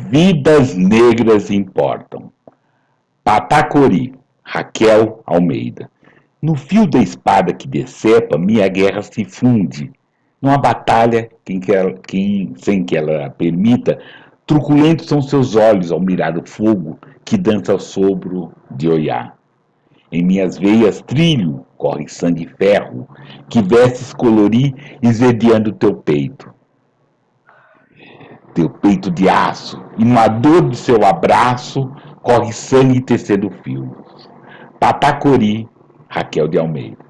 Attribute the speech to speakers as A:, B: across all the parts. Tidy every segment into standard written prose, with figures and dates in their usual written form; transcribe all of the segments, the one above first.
A: Vidas negras importam. Patacori, Raquel Almeida. No fio da espada que decepa, minha guerra se funde. Numa batalha sem que ela permita, truculentos são seus olhos ao mirar o fogo que dança ao sobro de Oiá. Em minhas veias trilho, corre sangue e ferro, que vestes colorir esverdeando teu peito de aço, e numa dor de seu abraço, corre sangue tecendo fios. Patacori, Raquel de Almeida.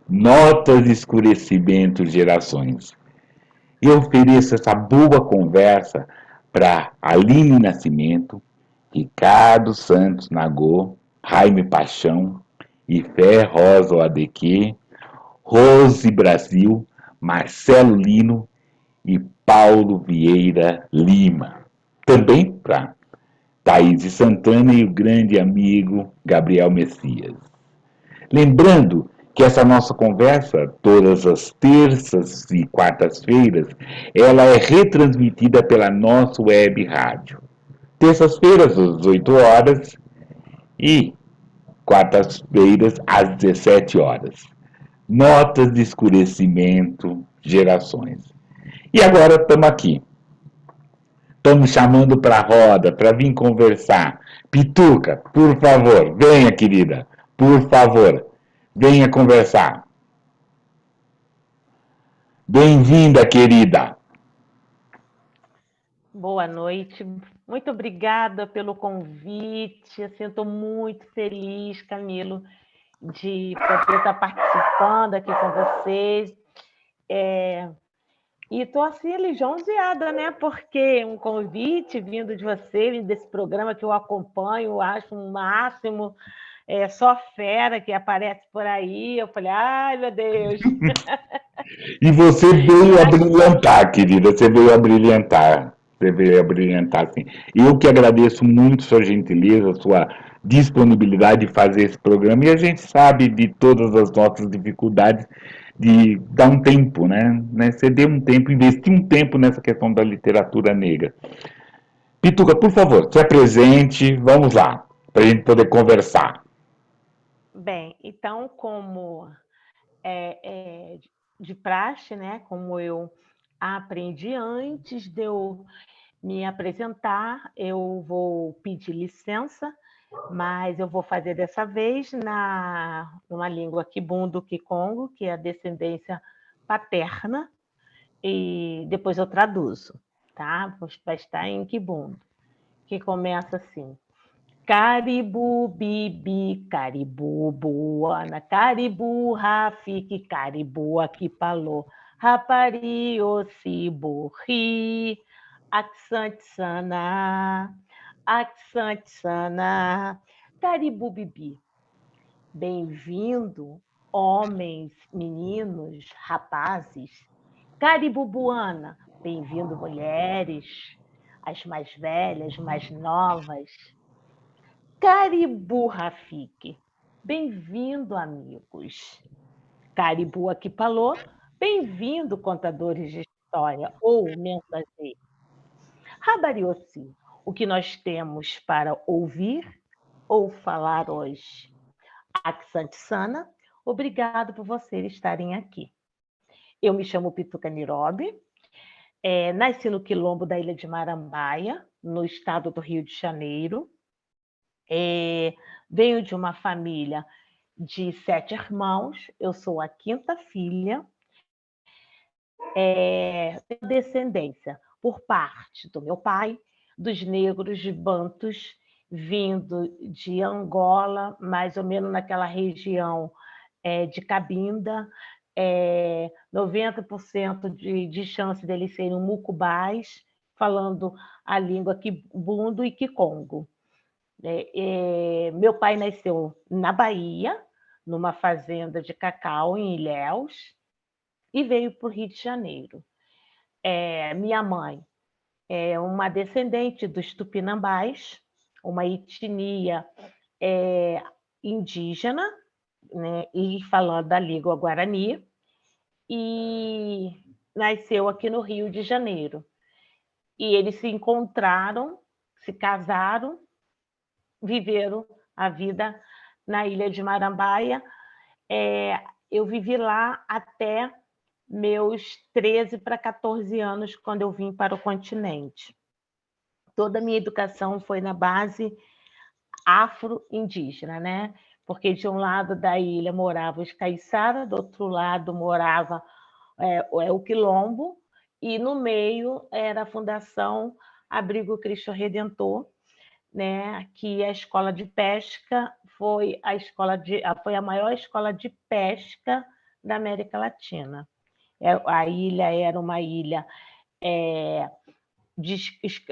A: Notas de escurecimento gerações. Eu ofereço essa boa conversa para Aline Nascimento, Ricardo Santos Nagô, Jaime Paixão, Ifé Rosa Oadeque, Rose Brasil, Marcelo Lino e Paulo Vieira Lima. Também para Thaís Santana e o grande amigo Gabriel Messias. Lembrando que essa nossa conversa, todas as terças e quartas-feiras, ela é retransmitida pela nossa web rádio. Terças-feiras, às 8 horas e quartas-feiras, às 17 horas. Notas de escurecimento, gerações. E agora estamos aqui. Estamos chamando para a roda, para vir conversar. Pituca, por favor, venha, querida. Por favor, venha conversar. Bem-vinda, querida.
B: Boa noite. Muito obrigada pelo convite. Eu sinto muito feliz, Camilo, de poder estar participando aqui com vocês. E estou assim lisonjeada, né? Porque um convite vindo de você, desse programa que eu acompanho, acho um máximo, só fera que aparece por aí. Eu falei, ai, meu Deus.
A: E você veio a brilhantar, querida, você veio a brilhantar. Você veio a brilhantar, sim. Eu que agradeço muito sua gentileza, sua disponibilidade de fazer esse programa. E a gente sabe de todas as nossas dificuldades de dar um tempo, né? Ceder um tempo, investir um tempo nessa questão da literatura negra. Pituca, por favor, se apresente, vamos lá, para a gente poder conversar.
B: Bem, então, como de praxe, né? Como eu aprendi antes de eu me apresentar, eu vou pedir licença, mas eu vou fazer dessa vez numa língua Kibundo Kikongo, que é a descendência paterna, e depois eu traduzo, tá? Vai estar em Kibundo, que começa assim. Caribu, bibi, caribu, buana, caribu, rafiki, caribu, aqui palô, rapari, ocibo, ri, axante sana, caribu, bibi. Bem-vindo, homens, meninos, rapazes. Caribu, buana, bem-vindo, mulheres, as mais velhas, mais novas. Caribu, Rafiki. Bem-vindo, amigos. Caribu aqui falou. Bem-vindo, contadores de história ou mensageiros. Rabariossi, o que nós temos para ouvir ou falar hoje? Aksante Sana, obrigado por vocês estarem aqui. Eu me chamo Pituca Nirobe, nasci no quilombo da Ilha de Marambaia, no estado do Rio de Janeiro. Venho de uma família de 7 irmãos, eu sou a quinta filha, tenho descendência por parte do meu pai, dos negros de Bantus, vindo de Angola, mais ou menos naquela região de Cabinda, 90% de chance deles serem mucubás, falando a língua Kibundo e Kikongo. Meu pai nasceu na Bahia, numa fazenda de cacau em Ilhéus, e veio para o Rio de Janeiro. Minha mãe é uma descendente dos Tupinambás, uma etnia indígena, né, e falando da língua Guarani, e nasceu aqui no Rio de Janeiro. E eles se encontraram, se casaram, viveram a vida na ilha de Marambaia. Eu vivi lá até meus 13 para 14 anos, quando eu vim para o continente. Toda a minha educação foi na base afro-indígena, né? Porque de um lado da ilha moravam os caiçara, do outro lado morava o quilombo, e no meio era a Fundação Abrigo Cristo Redentor, né? Que a escola de pesca foi a maior escola de pesca da América Latina. A ilha era uma ilha de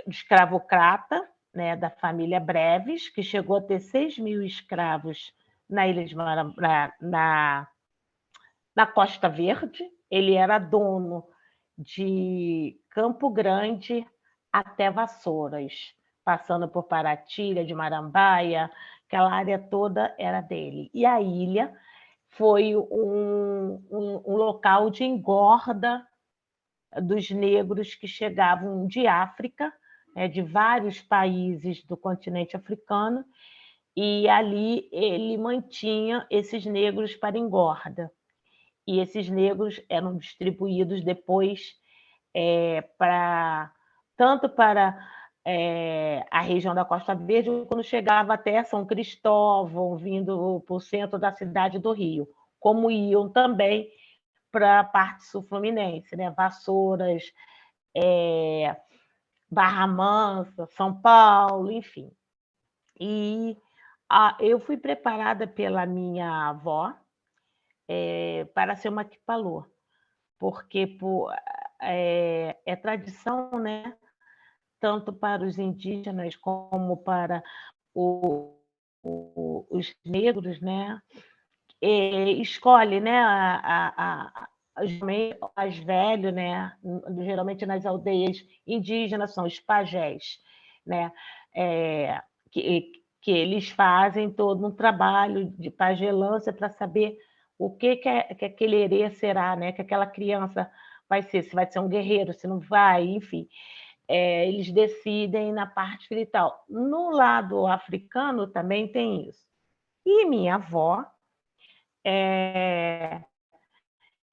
B: escravocrata, né, da família Breves, que chegou a ter 6.000 escravos na ilha de na Costa Verde. Ele era dono de Campo Grande até Vassouras, passando por Paraty, de Marambaia, aquela área toda era dele. E a ilha foi um local de engorda dos negros que chegavam de África, de vários países do continente africano, e ali ele mantinha esses negros para engorda. E esses negros eram distribuídos depois tanto para a região da Costa Verde, quando chegava até São Cristóvão, vindo para o centro da cidade do Rio, como iam também para a parte sul-fluminense, né? Vassouras, Barra Mansa, São Paulo, enfim. E eu fui preparada pela minha avó para ser uma quipalô, porque é tradição, né? Tanto para os indígenas como para os negros, né? Escolhe, né? Os mais velhos, né? Geralmente nas aldeias indígenas são os pajés, né? Que eles fazem todo um trabalho de pagelância para saber o que aquele herê será, né? Que aquela criança vai ser, se vai ser um guerreiro, se não vai, enfim. Eles decidem na parte espiritual. No lado africano também tem isso. E minha avó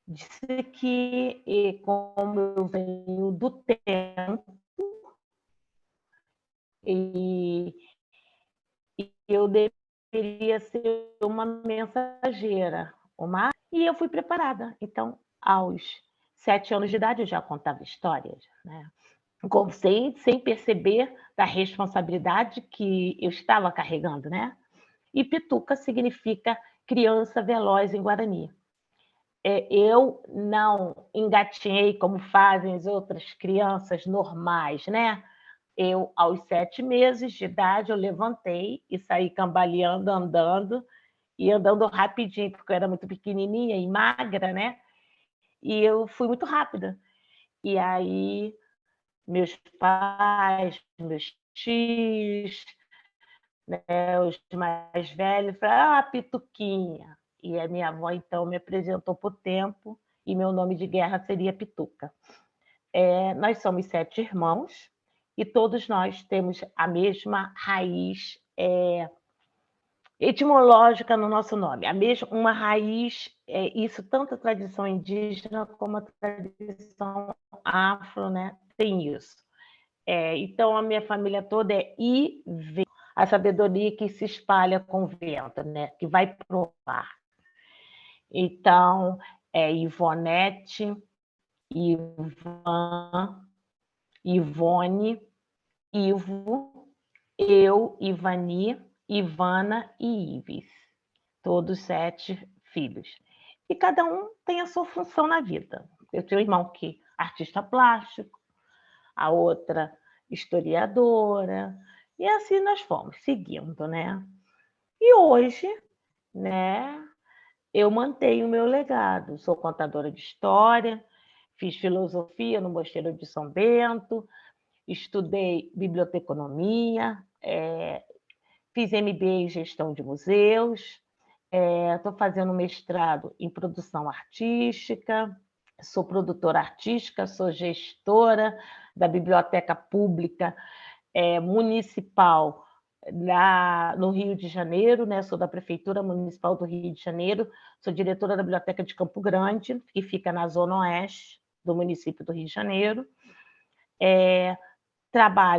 B: disse que, como eu venho do tempo, e eu deveria ser uma mensageira, e eu fui preparada. Então, aos 7 anos de idade, eu já contava histórias, né? Sem perceber da responsabilidade que eu estava carregando, né? E Pituca significa criança veloz em Guarani. Eu não engatinhei como fazem as outras crianças normais, né? Eu, aos 7 meses de idade, eu levantei e saí cambaleando, andando, e andando rapidinho, porque eu era muito pequenininha e magra, né? E eu fui muito rápida. E aí, meus pais, meus tios, né, os mais velhos, falaram, Pituquinha. E a minha avó, então, me apresentou por tempo, e meu nome de guerra seria Pituca. Nós somos 7 irmãos, e todos nós temos a mesma raiz etimológica no nosso nome, uma raiz, isso tanto a tradição indígena como a tradição afro, né, tem isso. Então, a minha família toda é IV, a sabedoria que se espalha com o vento, né, que vai provar. Então, Ivonete, Ivan, Ivone, Ivo, eu, Ivani, Ivana e Ives. Todos 7 filhos. E cada um tem a sua função na vida. Eu tenho um irmão que é artista plástico, a outra historiadora, e assim nós fomos seguindo, né? E hoje, né, eu mantenho o meu legado. Sou contadora de história, fiz filosofia no Mosteiro de São Bento, estudei biblioteconomia, fiz MBA em gestão de museus, estou fazendo mestrado em produção artística, sou produtora artística, sou gestora da Biblioteca Pública Municipal no Rio de Janeiro, né? Sou da Prefeitura Municipal do Rio de Janeiro, sou diretora da Biblioteca de Campo Grande, que fica na Zona Oeste do município do Rio de Janeiro.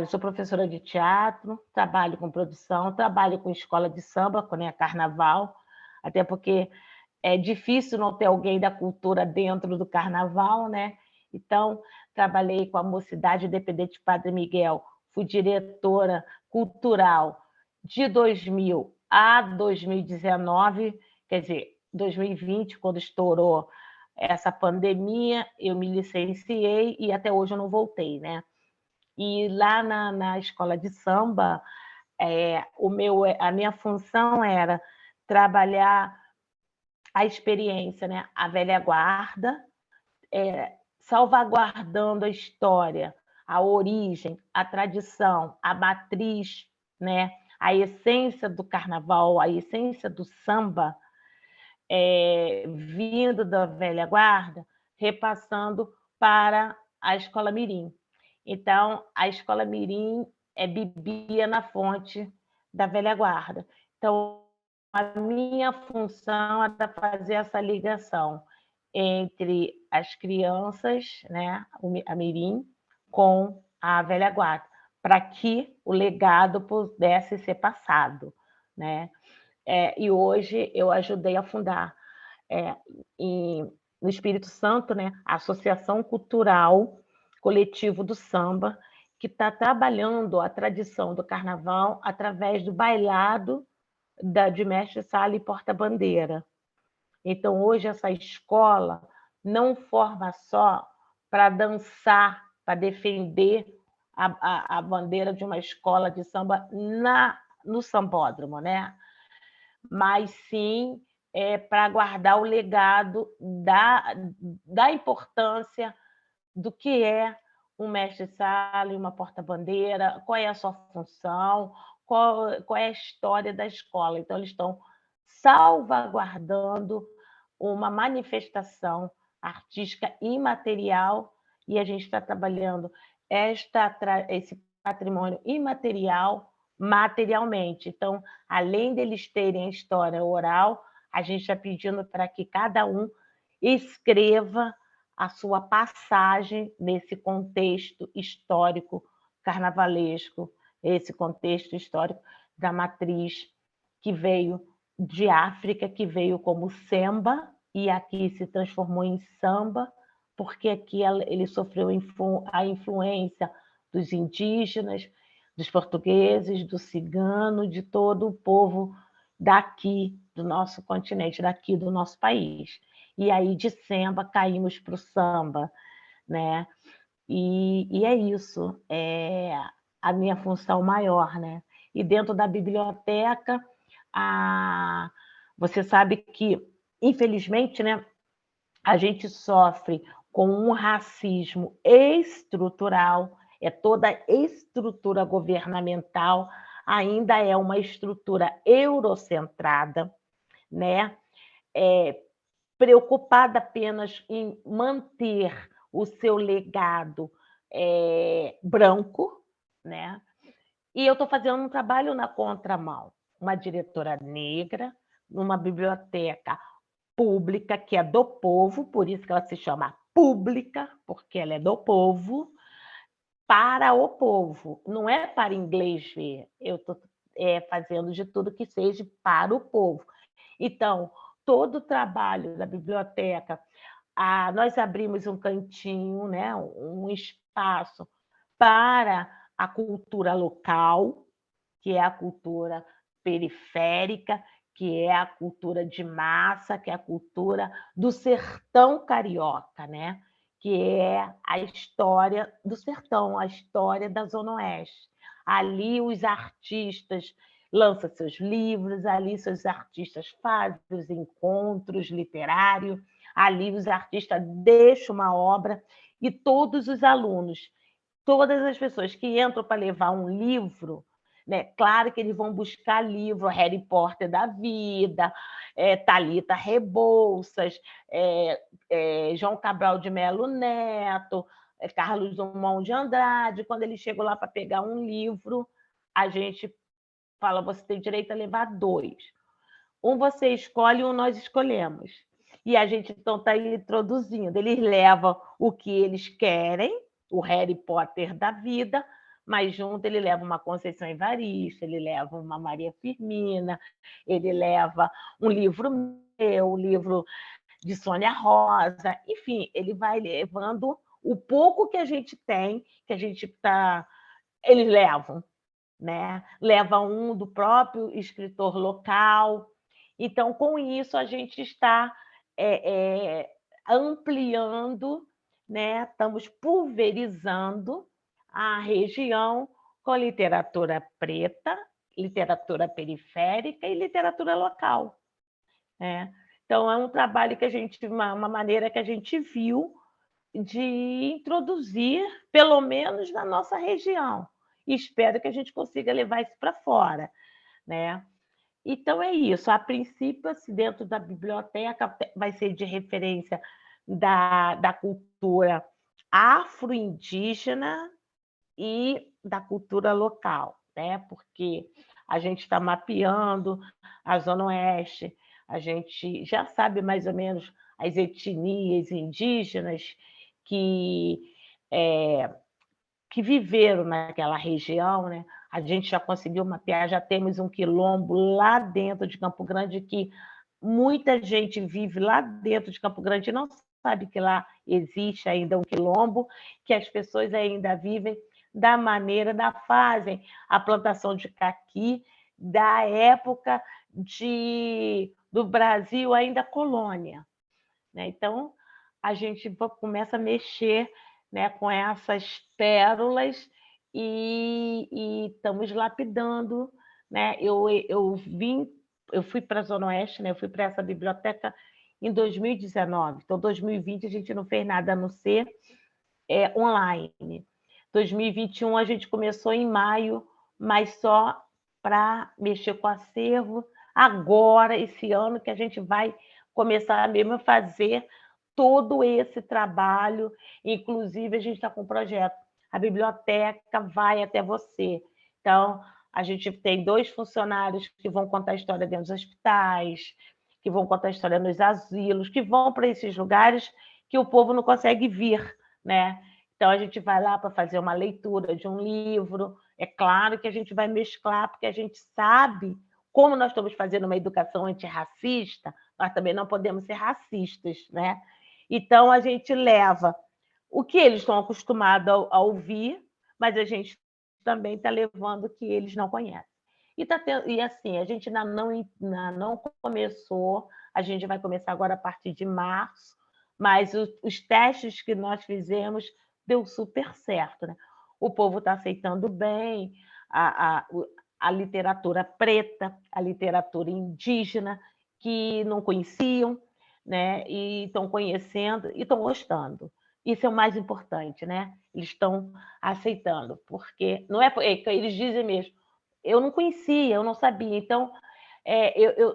B: Sou professora de teatro, trabalho com produção, trabalho com escola de samba, né, carnaval, até porque é difícil não ter alguém da cultura dentro do carnaval, né? Então, trabalhei com a Mocidade Independente Padre Miguel, fui diretora cultural de 2000 a 2019, quer dizer, 2020, quando estourou essa pandemia, eu me licenciei e até hoje eu não voltei, né? E lá na escola de samba, a minha função era trabalhar a experiência, né? A velha guarda, salvaguardando a história, a origem, a tradição, a matriz, né? A essência do carnaval, a essência do samba, vindo da velha guarda, repassando para a escola mirim. Então, a escola mirim bebia na fonte da velha guarda. Então, a minha função era fazer essa ligação entre as crianças, né, a mirim, com a velha guarda, para que o legado pudesse ser passado, né? E hoje eu ajudei a fundar no Espírito Santo, né, a Associação Cultural Coletivo do Samba, que está trabalhando a tradição do carnaval através do bailado de mestre-sala e porta-bandeira. Então, hoje, essa escola não forma só para dançar, para defender a bandeira de uma escola de samba no sambódromo, né? Mas sim para guardar o legado da importância do que é um mestre-sala e uma porta-bandeira, qual é a sua função, qual é a história da escola. Então, eles estão salvaguardando uma manifestação artística imaterial e a gente está trabalhando esse patrimônio imaterial materialmente. Então, além deles terem a história oral, a gente está pedindo para que cada um escreva a sua passagem nesse contexto histórico carnavalesco, esse contexto histórico da matriz que veio de África, que veio como samba e aqui se transformou em samba, porque aqui ele sofreu a influência dos indígenas, dos portugueses, do cigano, de todo o povo daqui do nosso continente, daqui do nosso país. E aí de samba caímos para o samba, né? E é isso, é a minha função maior, né? E dentro da biblioteca, você sabe que, infelizmente, né, a gente sofre com um racismo estrutural, toda a estrutura governamental ainda é uma estrutura eurocentrada, né? Preocupada apenas em manter o seu legado branco, né? E eu estou fazendo um trabalho na contramão, uma diretora negra, numa biblioteca pública, que é do povo, por isso que ela se chama pública, porque ela é do povo, para o povo, não é para inglês ver. Eu estou fazendo de tudo que seja para o povo. Então, todo o trabalho da biblioteca, nós abrimos um cantinho, né, um espaço para a cultura local, que é a cultura periférica, que é a cultura de massa, que é a cultura do sertão carioca, né? Que é a história do sertão, a história da Zona Oeste. Ali os artistas lançam seus livros, ali seus artistas fazem os encontros literários, ali os artistas deixam uma obra e todos os alunos, todas as pessoas que entram para levar um livro, né? Claro que eles vão buscar livro, Harry Potter da vida, Thalita Rebouças, João Cabral de Melo Neto, Carlos Drummond de Andrade. Quando eles chegam lá para pegar um livro, a gente fala, você tem direito a levar 2. Um você escolhe, um nós escolhemos. E a gente então está introduzindo. Eles levam o que eles querem, o Harry Potter da vida, mas junto ele leva uma Conceição Evaristo, ele leva uma Maria Firmina, ele leva um livro meu, um livro de Sônia Rosa, enfim, ele vai levando o pouco que a gente tem, que a gente está. Eles levam, né? Leva um do próprio escritor local. Então, com isso, a gente está ampliando, né? Estamos pulverizando a região com literatura preta, literatura periférica e literatura local, né? Então, é um trabalho que a gente, uma maneira que a gente viu de introduzir, pelo menos na nossa região. E espero que a gente consiga levar isso para fora, né? Então é isso. A princípio, assim, dentro da biblioteca, vai ser de referência da cultura afro-indígena e da cultura local, né? Porque a gente está mapeando a Zona Oeste, a gente já sabe mais ou menos as etnias indígenas que, é, que viveram naquela região, né? A gente já conseguiu mapear, já temos um quilombo lá dentro de Campo Grande que muita gente vive lá dentro de Campo Grande e não sabe que lá existe ainda um quilombo, que as pessoas ainda vivem da maneira, fazem a plantação de caqui da época do Brasil ainda colônia, né? Então, a gente começa a mexer, né, com essas pérolas e estamos lapidando, né? Eu fui para a Zona Oeste, né? Eu fui para essa biblioteca em 2019. Então, 2020 a gente não fez nada a não ser online. 2021 a gente começou em maio, mas só para mexer com o acervo. Agora, esse ano, que a gente vai começar mesmo a fazer todo esse trabalho. Inclusive, a gente está com um projeto. A biblioteca vai até você. Então, a gente tem 2 funcionários que vão contar a história dentro dos hospitais, que vão contar a história nos asilos, que vão para esses lugares que o povo não consegue vir, né? Então, a gente vai lá para fazer uma leitura de um livro. É claro que a gente vai mesclar, porque a gente sabe, como nós estamos fazendo uma educação antirracista, nós também não podemos ser racistas, né? Então, a gente leva o que eles estão acostumados a ouvir, mas a gente também está levando o que eles não conhecem. E assim, a gente ainda não começou, a gente vai começar agora a partir de março, mas os testes que nós fizemos deu super certo, né? O povo está aceitando bem a literatura preta, a literatura indígena, que não conheciam, né? E estão conhecendo e estão gostando. Isso é o mais importante, né? Eles estão aceitando, porque não é que eles dizem mesmo, eu não conhecia, eu não sabia, então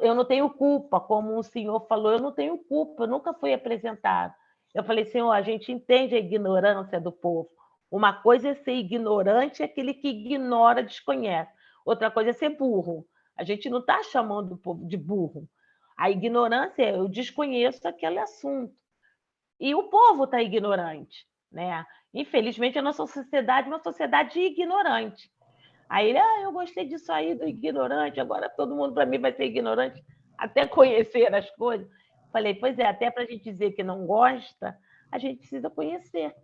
B: eu não tenho culpa, como o senhor falou, eu não tenho culpa, eu nunca fui apresentado. Eu falei, senhor, a gente entende a ignorância do povo. Uma coisa é ser ignorante, é aquele que ignora, desconhece. Outra coisa é ser burro. A gente não está chamando o povo de burro. A ignorância é eu desconheço aquele assunto. E o povo está ignorante, né? Infelizmente, a nossa sociedade é uma sociedade ignorante. Aí ele, eu gostei disso aí do ignorante, agora todo mundo para mim vai ser ignorante, até conhecer as coisas. Falei, pois é, até para a gente dizer que não gosta, a gente precisa conhecer,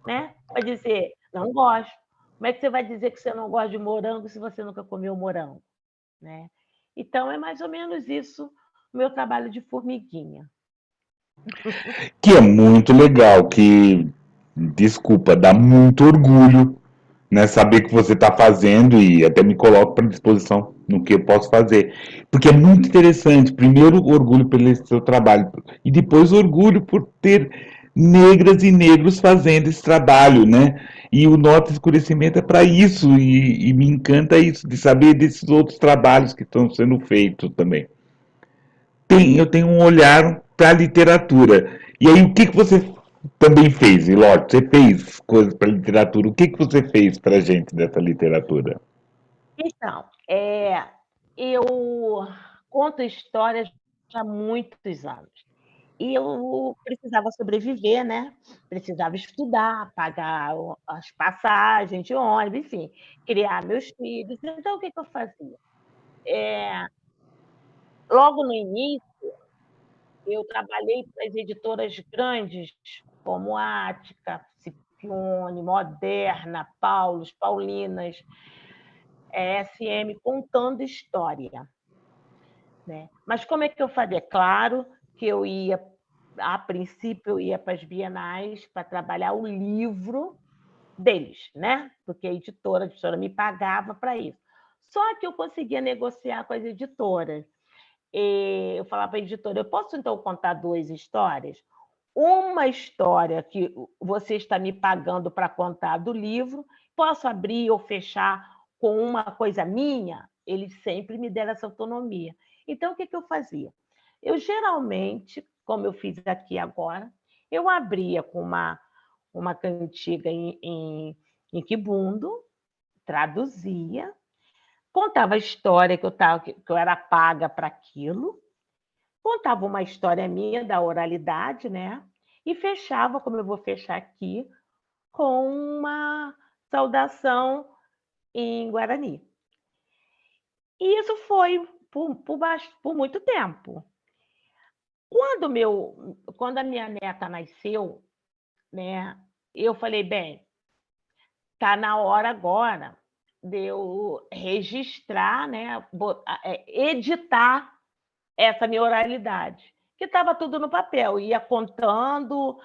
B: né? Para dizer, não gosto. Como é que você vai dizer que você não gosta de morango se você nunca comeu morango, né? Então, é mais ou menos isso o meu trabalho de formiguinha.
A: Que é muito legal, que, desculpa, dá muito orgulho, né, saber que você está fazendo e até me coloco para disposição no que eu posso fazer. Porque é muito interessante, primeiro orgulho pelo seu trabalho e depois orgulho por ter negras e negros fazendo esse trabalho, né? E o Nota Escurecimento é para isso, e me encanta isso, de saber desses outros trabalhos que estão sendo feitos também. Eu tenho um olhar para a literatura. E aí, o que, que você também fez, Iló? Você fez coisas para literatura. O que, que você fez para a gente dessa literatura?
B: Então, eu conto histórias há muitos anos. E eu precisava sobreviver, né? Precisava estudar, pagar as passagens de ônibus, enfim, criar meus filhos. Então, o que, que eu fazia? Logo no início, eu trabalhei para as editoras grandes, como Ática, Scipione, Moderna, Paulus, Paulinas, SM, contando história. Né? Mas como é que eu fazia? Claro que eu ia, a princípio, eu ia para as bienais para trabalhar o livro deles, né? Porque a editora me pagava para isso. Só que eu conseguia negociar com as editoras. Eu falava para a editora, eu posso então contar duas histórias? Uma história que você está me pagando para contar do livro, posso abrir ou fechar com uma coisa minha? Eles sempre me deram essa autonomia. Então, o que, que eu fazia? Eu geralmente, como eu fiz aqui agora, eu abria com uma cantiga em quibundo, traduzia, contava a história que eu era paga para aquilo, contava uma história minha da oralidade, né? E fechava, como eu vou fechar aqui, com uma saudação em Guarani. E isso foi por muito tempo. Quando a minha neta nasceu, né, eu falei, bem, tá na hora agora de eu registrar, né, editar essa minha oralidade, que estava tudo no papel, ia contando,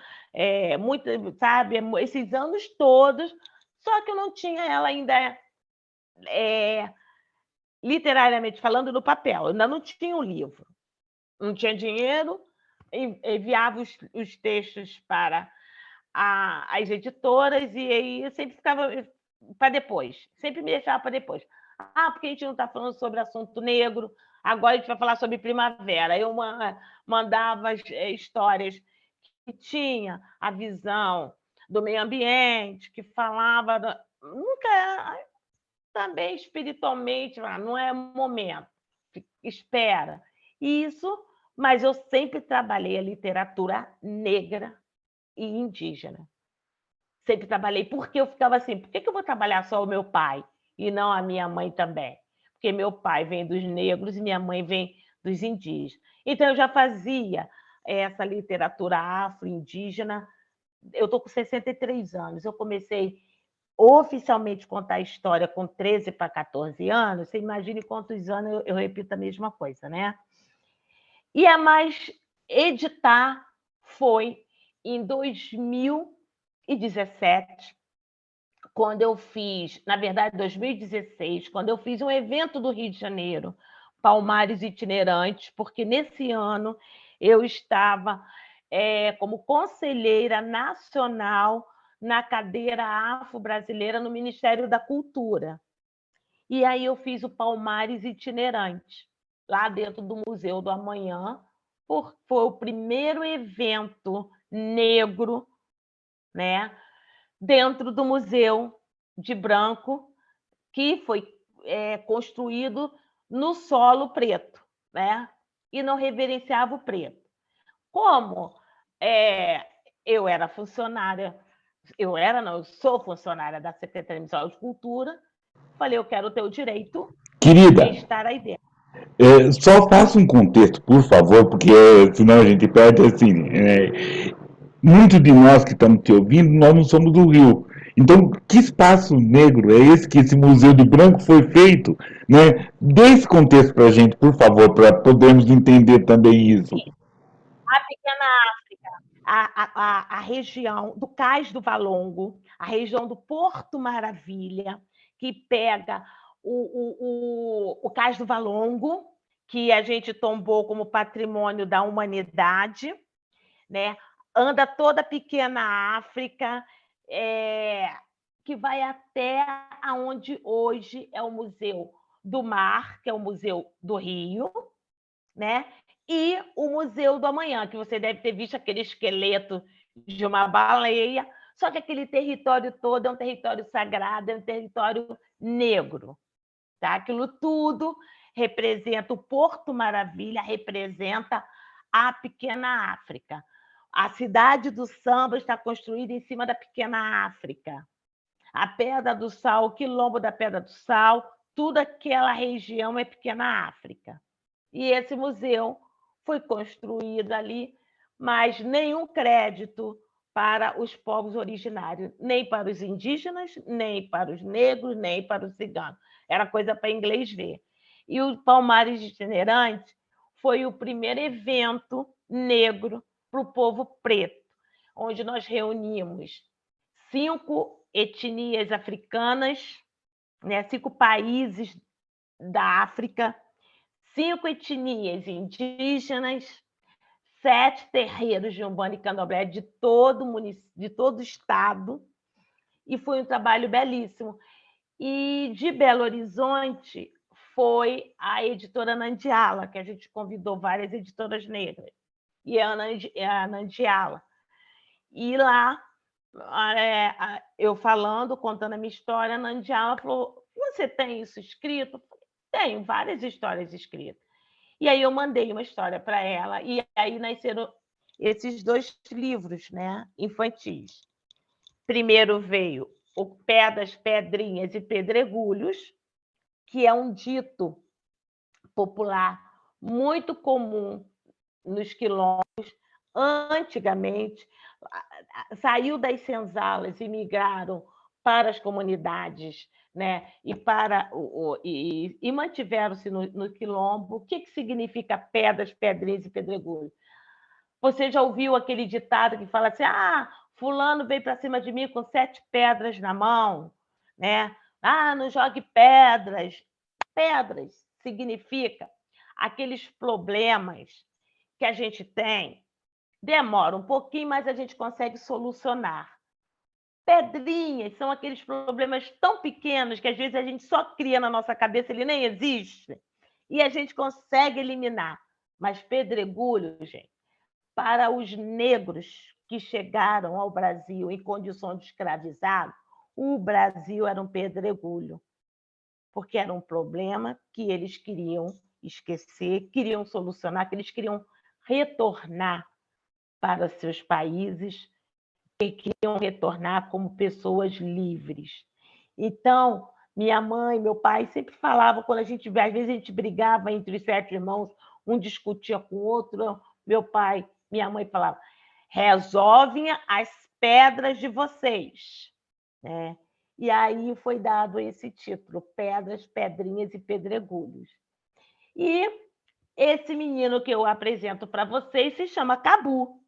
B: muito, sabe, esses anos todos, só que eu não tinha ela ainda, literariamente falando, no papel, eu ainda não tinha um livro, não tinha dinheiro, enviava os textos para as editoras e aí eu sempre ficava para depois, sempre me deixava para depois. Ah, porque a gente não está falando sobre assunto negro, agora a gente vai falar sobre primavera. Eu mandava histórias que tinha a visão do meio ambiente, que falava nunca também espiritualmente, não é momento, espera. Isso, mas eu sempre trabalhei a literatura negra e indígena. Sempre trabalhei, porque eu ficava assim, por que eu vou trabalhar só o meu pai e não a minha mãe também? Porque meu pai vem dos negros e minha mãe vem dos indígenas. Então, eu já fazia essa literatura afro-indígena. Eu estou com 63 anos. Eu comecei oficialmente a contar a história com 13 para 14 anos. Você imagine quantos anos eu repito a mesma coisa, né? E a mais editar foi em 2017, quando eu fiz, na verdade, 2016, quando eu fiz um evento do Rio de Janeiro, Palmares Itinerantes, porque nesse ano eu estava como conselheira nacional na cadeira afro-brasileira no Ministério da Cultura. E aí eu fiz o Palmares Itinerante, lá dentro do Museu do Amanhã, foi o primeiro evento negro, né, dentro do Museu de Branco, que foi construído no solo preto, né, e não reverenciava o preto. Como eu era funcionária, eu sou funcionária da Secretaria Municipal de Cultura, falei, eu quero ter o direito de
A: Querida,
B: estar aí dentro.
A: só faça um contexto, por favor, porque senão a gente perde assim. Muitos de nós que estamos te ouvindo, nós não somos do Rio. Então, que espaço negro é esse que esse Museu do Branco foi feito? Né? Dê esse contexto para a gente, por favor, para podermos entender também isso.
B: A Pequena África, a região do Cais do Valongo, a região do Porto Maravilha, que pega o Cais do Valongo, que a gente tombou como patrimônio da humanidade, né? anda toda a pequena África, que vai até aonde hoje é o Museu do Mar, que é o Museu do Rio, né? E o Museu do Amanhã, que você deve ter visto aquele esqueleto de uma baleia, só que aquele território todo é um território sagrado, é um território negro. Tá? Aquilo tudo representa o Porto Maravilha, representa a pequena África. A cidade do samba está construída em cima da pequena África. A Pedra do Sal, o quilombo da Pedra do Sal, tudo aquela região é pequena África. E esse museu foi construído ali, mas nenhum crédito para os povos originários, nem para os indígenas, nem para os negros, nem para os ciganos. Era coisa para inglês ver. E o Palmares Itinerante foi o primeiro evento negro para o povo preto, onde nós reunimos 5 etnias africanas, né, 5 países da África, 5 etnias indígenas, 7 terreiros de Umbanda e Candomblé de todo o estado, e foi um trabalho belíssimo. E de Belo Horizonte foi a editora Nandiala, que a gente convidou várias editoras negras, e a Nandiala. E lá, eu falando, contando a minha história, a Nandiala falou: você tem isso escrito? Eu falei: tenho várias histórias escritas. E aí eu mandei uma história para ela, e aí nasceram esses 2 livros, né, infantis. Primeiro veio o Pedras, Pedrinhas e Pedregulhos, que é um dito popular muito comum nos quilombos. Antigamente, saiu das senzalas e migraram para as comunidades, né? E mantiveram-se no quilombo. O que significa pedras, pedrinhas e pedregulhos? Você já ouviu aquele ditado que fala assim: fulano veio para cima de mim com 7 pedras na mão, né? Não jogue pedras. Pedras significa aqueles problemas que a gente tem, demora um pouquinho, mas a gente consegue solucionar. Pedrinhas são aqueles problemas tão pequenos que às vezes a gente só cria na nossa cabeça, ele nem existe, e a gente consegue eliminar. Mas pedregulho, gente, para os negros que chegaram ao Brasil em condição de escravizado, o Brasil era um pedregulho, porque era um problema que eles queriam esquecer, queriam solucionar, que eles queriam retornar para seus países, que queriam retornar como pessoas livres. Então, minha mãe, meu pai sempre falavam, quando a gente, às vezes a gente brigava entre os 7 irmãos, um discutia com o outro, meu pai, minha mãe falava: resolvem as pedras de vocês, né? E aí foi dado esse título, Pedras, Pedrinhas e Pedregulhos. E esse menino que eu apresento para vocês se chama Cabu.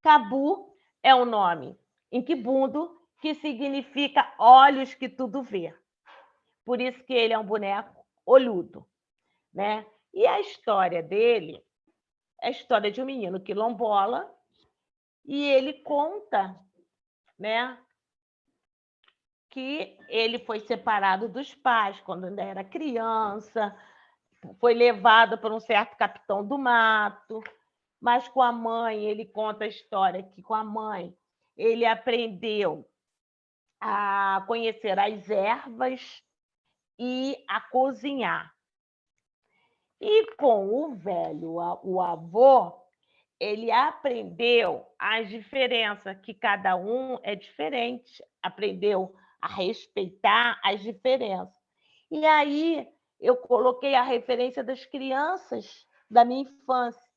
B: Cabu é o nome em Kibundo, que significa olhos que tudo vê. Por isso que ele é um boneco olhudo, né? E a história dele é a história de um menino quilombola, e ele conta, né, que ele foi separado dos pais quando ainda era criança, foi levado por um certo capitão do mato, mas com a mãe, ele conta a história que com a mãe ele aprendeu a conhecer as ervas e a cozinhar. E com o velho, o avô, ele aprendeu as diferenças, que cada um é diferente, aprendeu a respeitar as diferenças. E aí eu coloquei a referência das crianças da minha infância,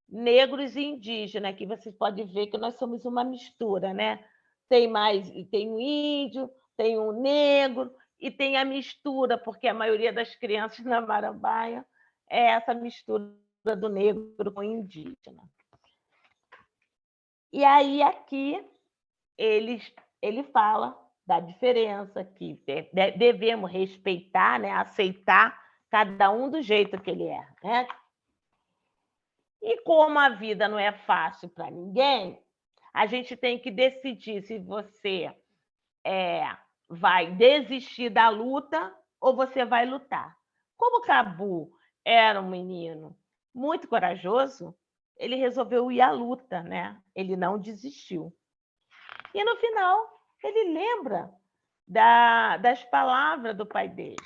B: negros e indígenas, que vocês podem ver que nós somos uma mistura, né? Tem um índio, tem um negro e tem a mistura, porque a maioria das crianças na Marambaia é essa mistura do negro com o indígena. E aí aqui ele fala da diferença, que devemos respeitar, né? Aceitar cada um do jeito que ele é, né? E como a vida não é fácil para ninguém, a gente tem que decidir se você é, vai desistir da luta ou você vai lutar. Como o Cabu era um menino muito corajoso, ele resolveu ir à luta, né? Ele não desistiu. E no final, ele lembra das palavras do pai dele,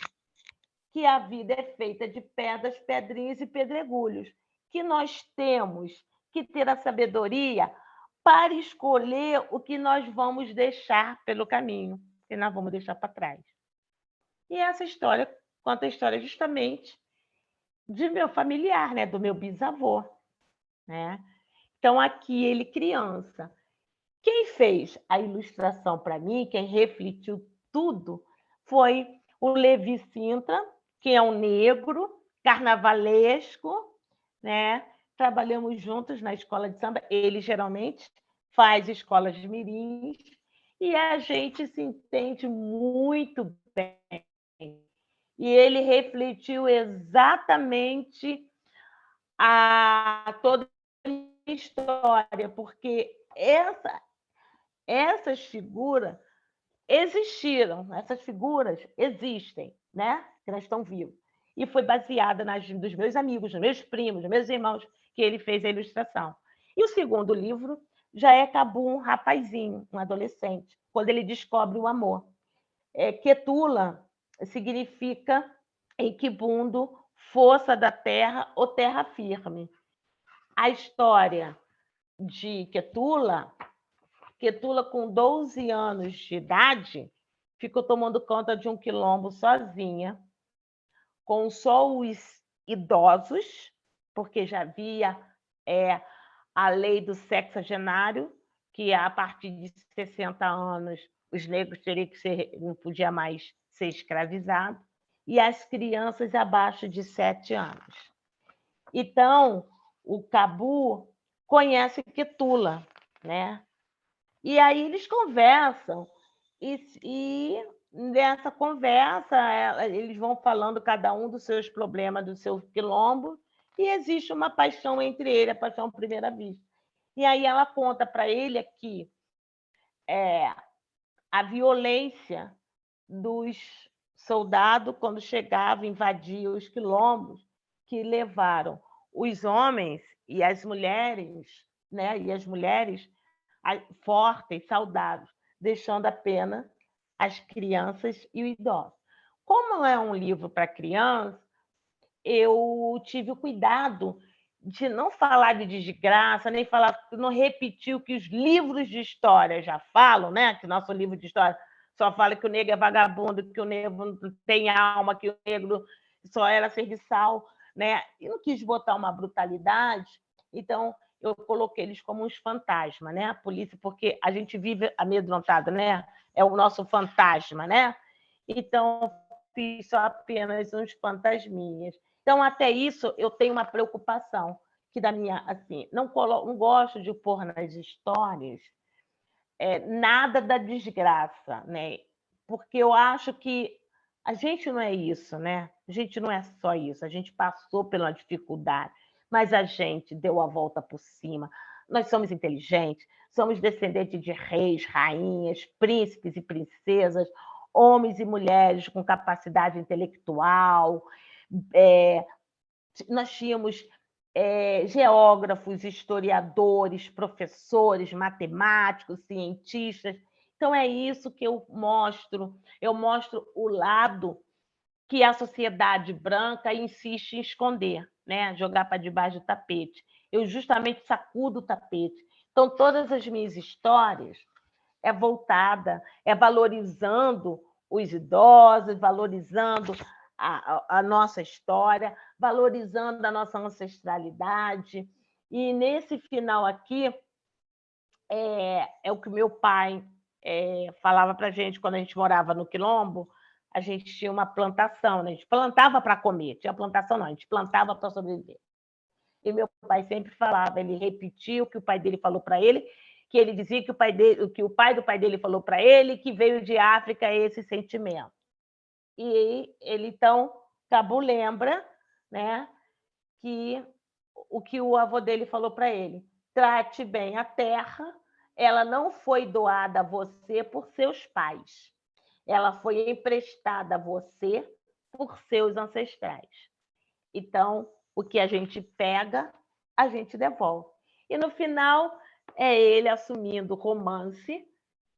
B: que a vida é feita de pedras, pedrinhas e pedregulhos, que nós temos que ter a sabedoria para escolher o que nós vamos deixar pelo caminho, que nós vamos deixar para trás. E essa história conta a história justamente de meu familiar, né, do meu bisavô, né? Então aqui ele criança. Quem fez a ilustração para mim, quem refletiu tudo, foi o Levi Sintra, que é um negro carnavalesco, né? Trabalhamos juntos na escola de samba. Ele geralmente faz escolas de mirins e a gente se entende muito bem. E ele refletiu exatamente toda a história, porque essas figuras existiram, essas figuras existem, né? Que elas estão vivas. E foi baseada dos meus amigos, dos meus primos, dos meus irmãos, que ele fez a ilustração. E o segundo livro já é Cabu, um rapazinho, um adolescente, quando ele descobre o amor. Ketula significa em Kibundo, força da terra ou terra firme. A história de Ketula, com 12 anos de idade, ficou tomando conta de um quilombo sozinha, com só os idosos, porque já havia a lei do sexagenário, que a partir de 60 anos os negros teriam que ser, não podia mais ser escravizado, e as crianças abaixo de 7 anos. Então, o Cabu conhece Ketula, né? E aí eles conversam, e nessa conversa eles vão falando cada um dos seus problemas, do seu quilombo, e existe uma paixão entre eles, a paixão à primeira vista. E aí ela conta para ele que a violência dos soldados quando chegavam, invadiam os quilombos, que levaram os homens e as mulheres, né? E as mulheres fortes, saudáveis, deixando apenas as crianças e o idoso. Como é um livro para criança, eu tive o cuidado de não falar de desgraça, nem falar, não repetir o que os livros de história já falam, né? Que nosso livro de história só fala que o negro é vagabundo, que o negro não tem alma, que o negro só era serviçal, né? E não quis botar uma brutalidade, então eu coloquei eles como uns fantasmas, né? A polícia, porque a gente vive amedrontado, né? É o nosso fantasma, né? Então fiz só apenas uns fantasminhas. Então, até isso, eu tenho uma preocupação, que da minha, assim, não gosto de pôr nas histórias nada da desgraça, né? Porque eu acho que a gente não é isso, né? A gente não é só isso, a gente passou pela dificuldade, mas a gente deu a volta por cima. Nós somos inteligentes, somos descendentes de reis, rainhas, príncipes e princesas, homens e mulheres com capacidade intelectual. Nós tínhamos geógrafos, historiadores, professores, matemáticos, cientistas. Então, é isso que eu mostro. Eu mostro o lado que a sociedade branca insiste em esconder, né? Jogar para debaixo do tapete. Eu justamente sacudo o tapete. Então, todas as minhas histórias voltada, valorizando os idosos, valorizando a nossa história, valorizando a nossa ancestralidade. E nesse final aqui, é o que meu pai falava para a gente quando a gente morava no Quilombo. A gente tinha uma plantação, né? A gente plantava para comer, tinha plantação não, a gente plantava para sobreviver. E meu pai sempre falava, ele repetia o que o pai dele falou para ele, que ele dizia que o pai do pai dele falou para ele, que veio de África esse sentimento. E ele, então, Cabu lembra, né, que o que o avô dele falou para ele: trate bem a terra, ela não foi doada a você por seus pais, ela foi emprestada a você por seus ancestrais. Então, o que a gente pega, a gente devolve. E no final, é ele assumindo o romance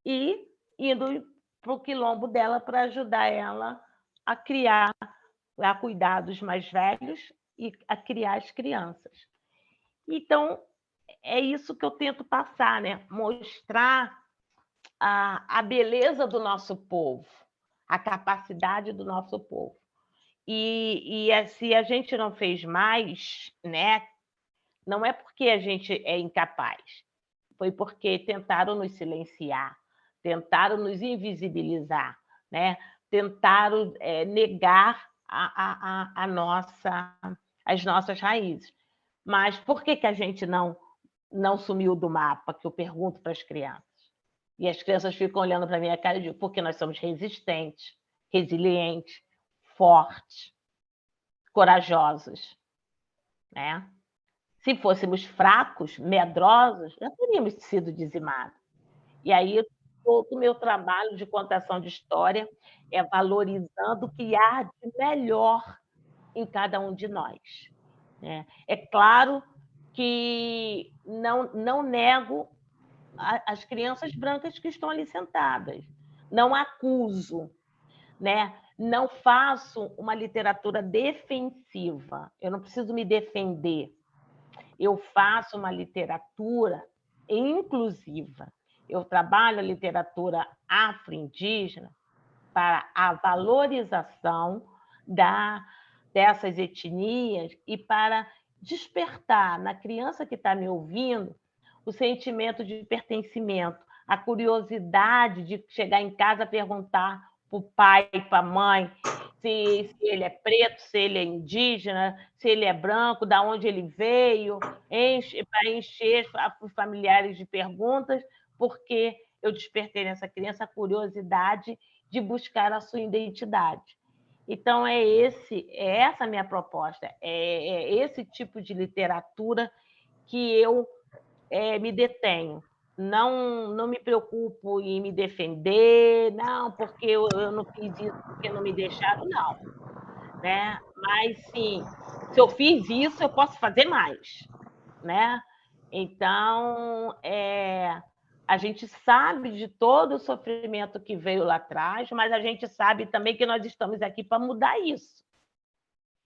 B: e indo para o quilombo dela para ajudar ela a criar, a cuidar dos mais velhos e a criar as crianças. Então, é isso que eu tento passar, né? Mostrar a beleza do nosso povo, a capacidade do nosso povo. E se a gente não fez mais, né? Não é porque a gente é incapaz, foi porque tentaram nos silenciar, tentaram nos invisibilizar, né? Tentaram negar as nossas raízes. Mas por que a gente não sumiu do mapa? Que eu pergunto para as crianças. E as crianças ficam olhando para a minha cara e digo, porque nós somos resistentes, resilientes, fortes, corajosos, né? Se fôssemos fracos, medrosos, já teríamos sido dizimados. E aí, todo o meu trabalho de contação de história é valorizando o que há de melhor em cada um de nós. É claro que não nego as crianças brancas que estão ali sentadas, não acuso, né? Não faço uma literatura defensiva, eu não preciso me defender. Eu faço uma literatura inclusiva. Eu trabalho a literatura afro-indígena para a valorização dessas etnias e para despertar na criança que está me ouvindo o sentimento de pertencimento, a curiosidade de chegar em casa e perguntar para o pai, para a mãe, se ele é preto, se ele é indígena, se ele é branco, de onde ele veio, para encher os familiares de perguntas, porque eu despertei nessa criança a curiosidade de buscar a sua identidade. Então, é essa a minha proposta, é esse tipo de literatura que eu me detenho. Não me preocupo em me defender, não, porque eu não fiz isso, porque não me deixaram, não. Né? Mas, sim, se eu fiz isso, eu posso fazer mais. Né? Então, a gente sabe de todo o sofrimento que veio lá atrás, mas a gente sabe também que nós estamos aqui para mudar isso.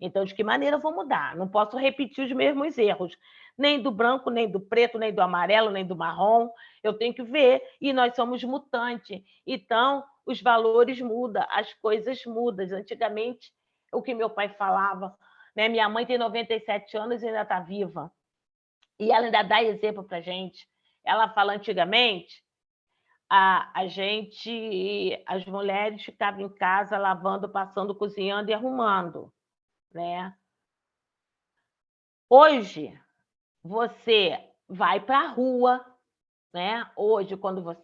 B: Então, de que maneira eu vou mudar? Não posso repetir os mesmos erros, nem do branco, nem do preto, nem do amarelo, nem do marrom. Eu tenho que ver, e nós somos mutantes. Então, os valores mudam, as coisas mudam. Antigamente, o que meu pai falava, né? Minha mãe tem 97 anos e ainda está viva. E ela ainda dá exemplo para a gente. Ela fala, antigamente, as mulheres ficavam em casa lavando, passando, cozinhando e arrumando. Né? Hoje, você vai para a rua, né? Hoje,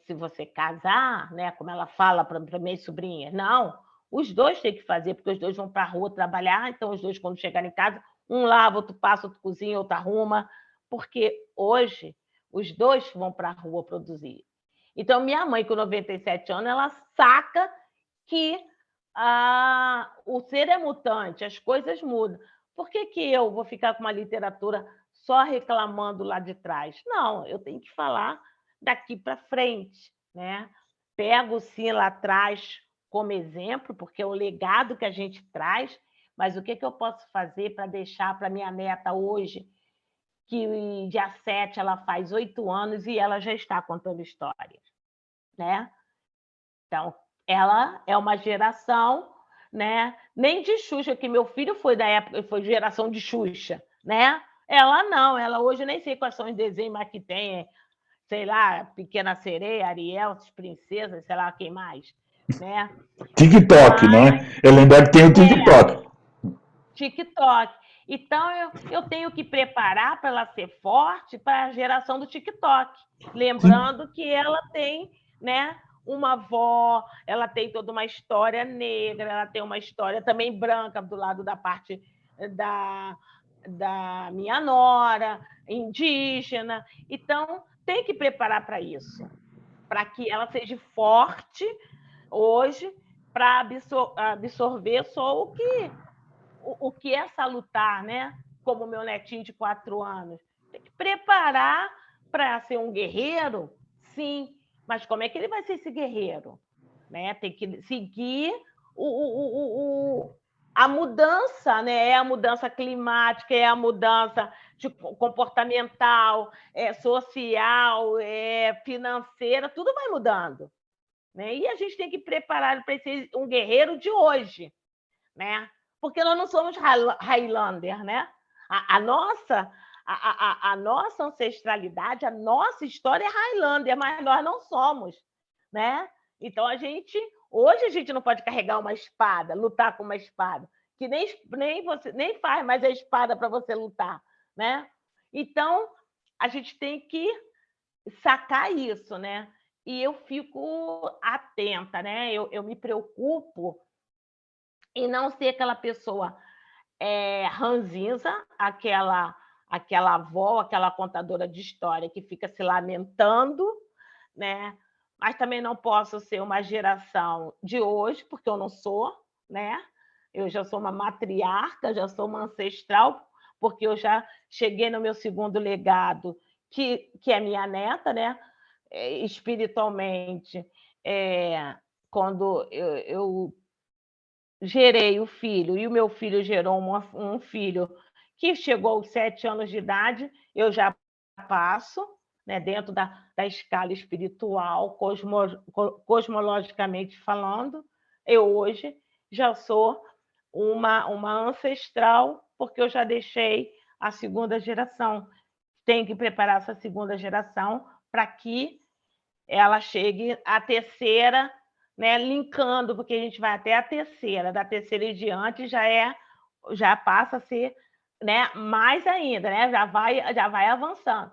B: se você casar, né? Como ela fala para minhas sobrinhas, não, os dois têm que fazer, porque os dois vão para a rua trabalhar, então os dois, quando chegarem em casa, um lava, outro passa, outro cozinha, outro arruma, porque hoje os dois vão para a rua produzir. Então, minha mãe, com 97 anos, ela saca que o ser é mutante, as coisas mudam. Por que eu vou ficar com uma literatura só reclamando lá de trás? Não, eu tenho que falar daqui para frente. Né? Pego, sim, lá atrás como exemplo, porque é o legado que a gente traz, mas o que eu posso fazer para deixar para minha neta hoje, que dia 7 ela faz 8 anos e ela já está contando histórias. Né? Então, ela é uma geração, né? Nem de Xuxa, que meu filho foi da época, foi geração de Xuxa, né? Ela não, ela hoje nem sei quais são os desenhos mais que tem, sei lá, Pequena Sereia, Ariel, as princesas, sei lá quem mais, né?
A: TikTok, né? Eu lembro que tem o TikTok.
B: TikTok. Então, eu tenho que preparar para ela ser forte para a geração do TikTok. Lembrando que ela tem, né, uma avó, ela tem toda uma história negra, ela tem uma história também branca do lado da parte da minha nora, indígena. Então, tem que preparar para isso, para que ela seja forte hoje para absorver só o que é salutar, né? Como meu netinho de 4 anos. Tem que preparar para ser um guerreiro, sim, mas como é que ele vai ser esse guerreiro? Né? Tem que seguir a mudança, né? É a mudança climática, é a mudança comportamental, social, financeira, tudo vai mudando. Né? E a gente tem que preparar para ser um guerreiro de hoje, né? Porque nós não somos Highlander, né? A nossa a nossa ancestralidade, a nossa história é Highlander, mas nós não somos, né? Então hoje a gente não pode carregar uma espada, lutar com uma espada, que nem faz mais a espada para você lutar, né? Então a gente tem que sacar isso, né? E eu fico atenta, né? Eu me preocupo em não ser aquela pessoa ranzinza, aquela avó, aquela contadora de história que fica se lamentando, né? Mas também não posso ser uma geração de hoje, porque eu não sou, né? Eu já sou uma matriarca, já sou uma ancestral, porque eu já cheguei no meu segundo legado, que é minha neta, né? Espiritualmente, quando eu gerei o filho e o meu filho gerou um filho que chegou aos 7 anos de idade, eu já passo, né, dentro da escala espiritual, cosmologicamente falando, eu hoje já sou uma ancestral, porque eu já deixei a segunda geração. Tem que preparar essa segunda geração para que ela chegue à terceira, né, linkando, porque a gente vai até a terceira, da terceira em diante já passa a ser, né, mais ainda, né, já vai avançando.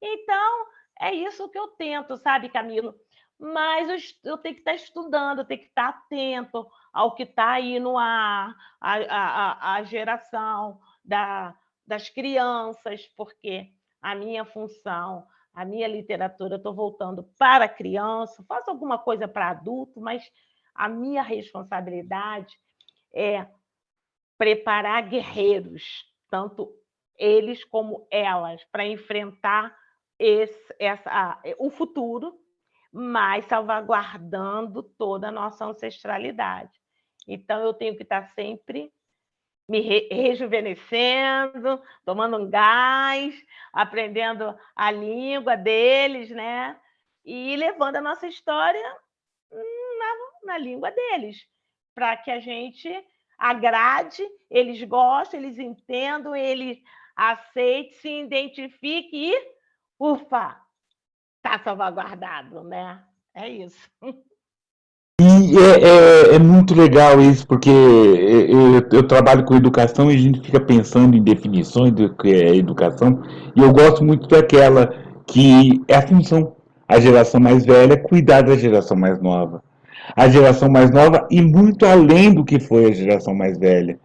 B: Então, é isso que eu tento, sabe, Camilo? Mas eu tenho que estar estudando, tenho que estar atento ao que está aí no ar, a geração das crianças, porque a minha função, a minha literatura, eu estou voltando para criança, faço alguma coisa para adulto, mas a minha responsabilidade é preparar guerreiros, tanto eles como elas, para enfrentar o futuro, mas salvaguardando toda a nossa ancestralidade. Então, eu tenho que estar sempre me rejuvenescendo, tomando um gás, aprendendo a língua deles, né? E levando a nossa história na língua deles, para que a gente agrade, eles gostem, eles entendam, eles aceitem, se identifiquem e, ufa, está salvaguardado, né? É isso.
A: E é muito legal isso, porque eu trabalho com educação e a gente fica pensando em definições do que é educação, e eu gosto muito daquela que é a função. A geração mais velha cuidar da geração mais nova. A geração mais nova e muito além do que foi a geração mais velha.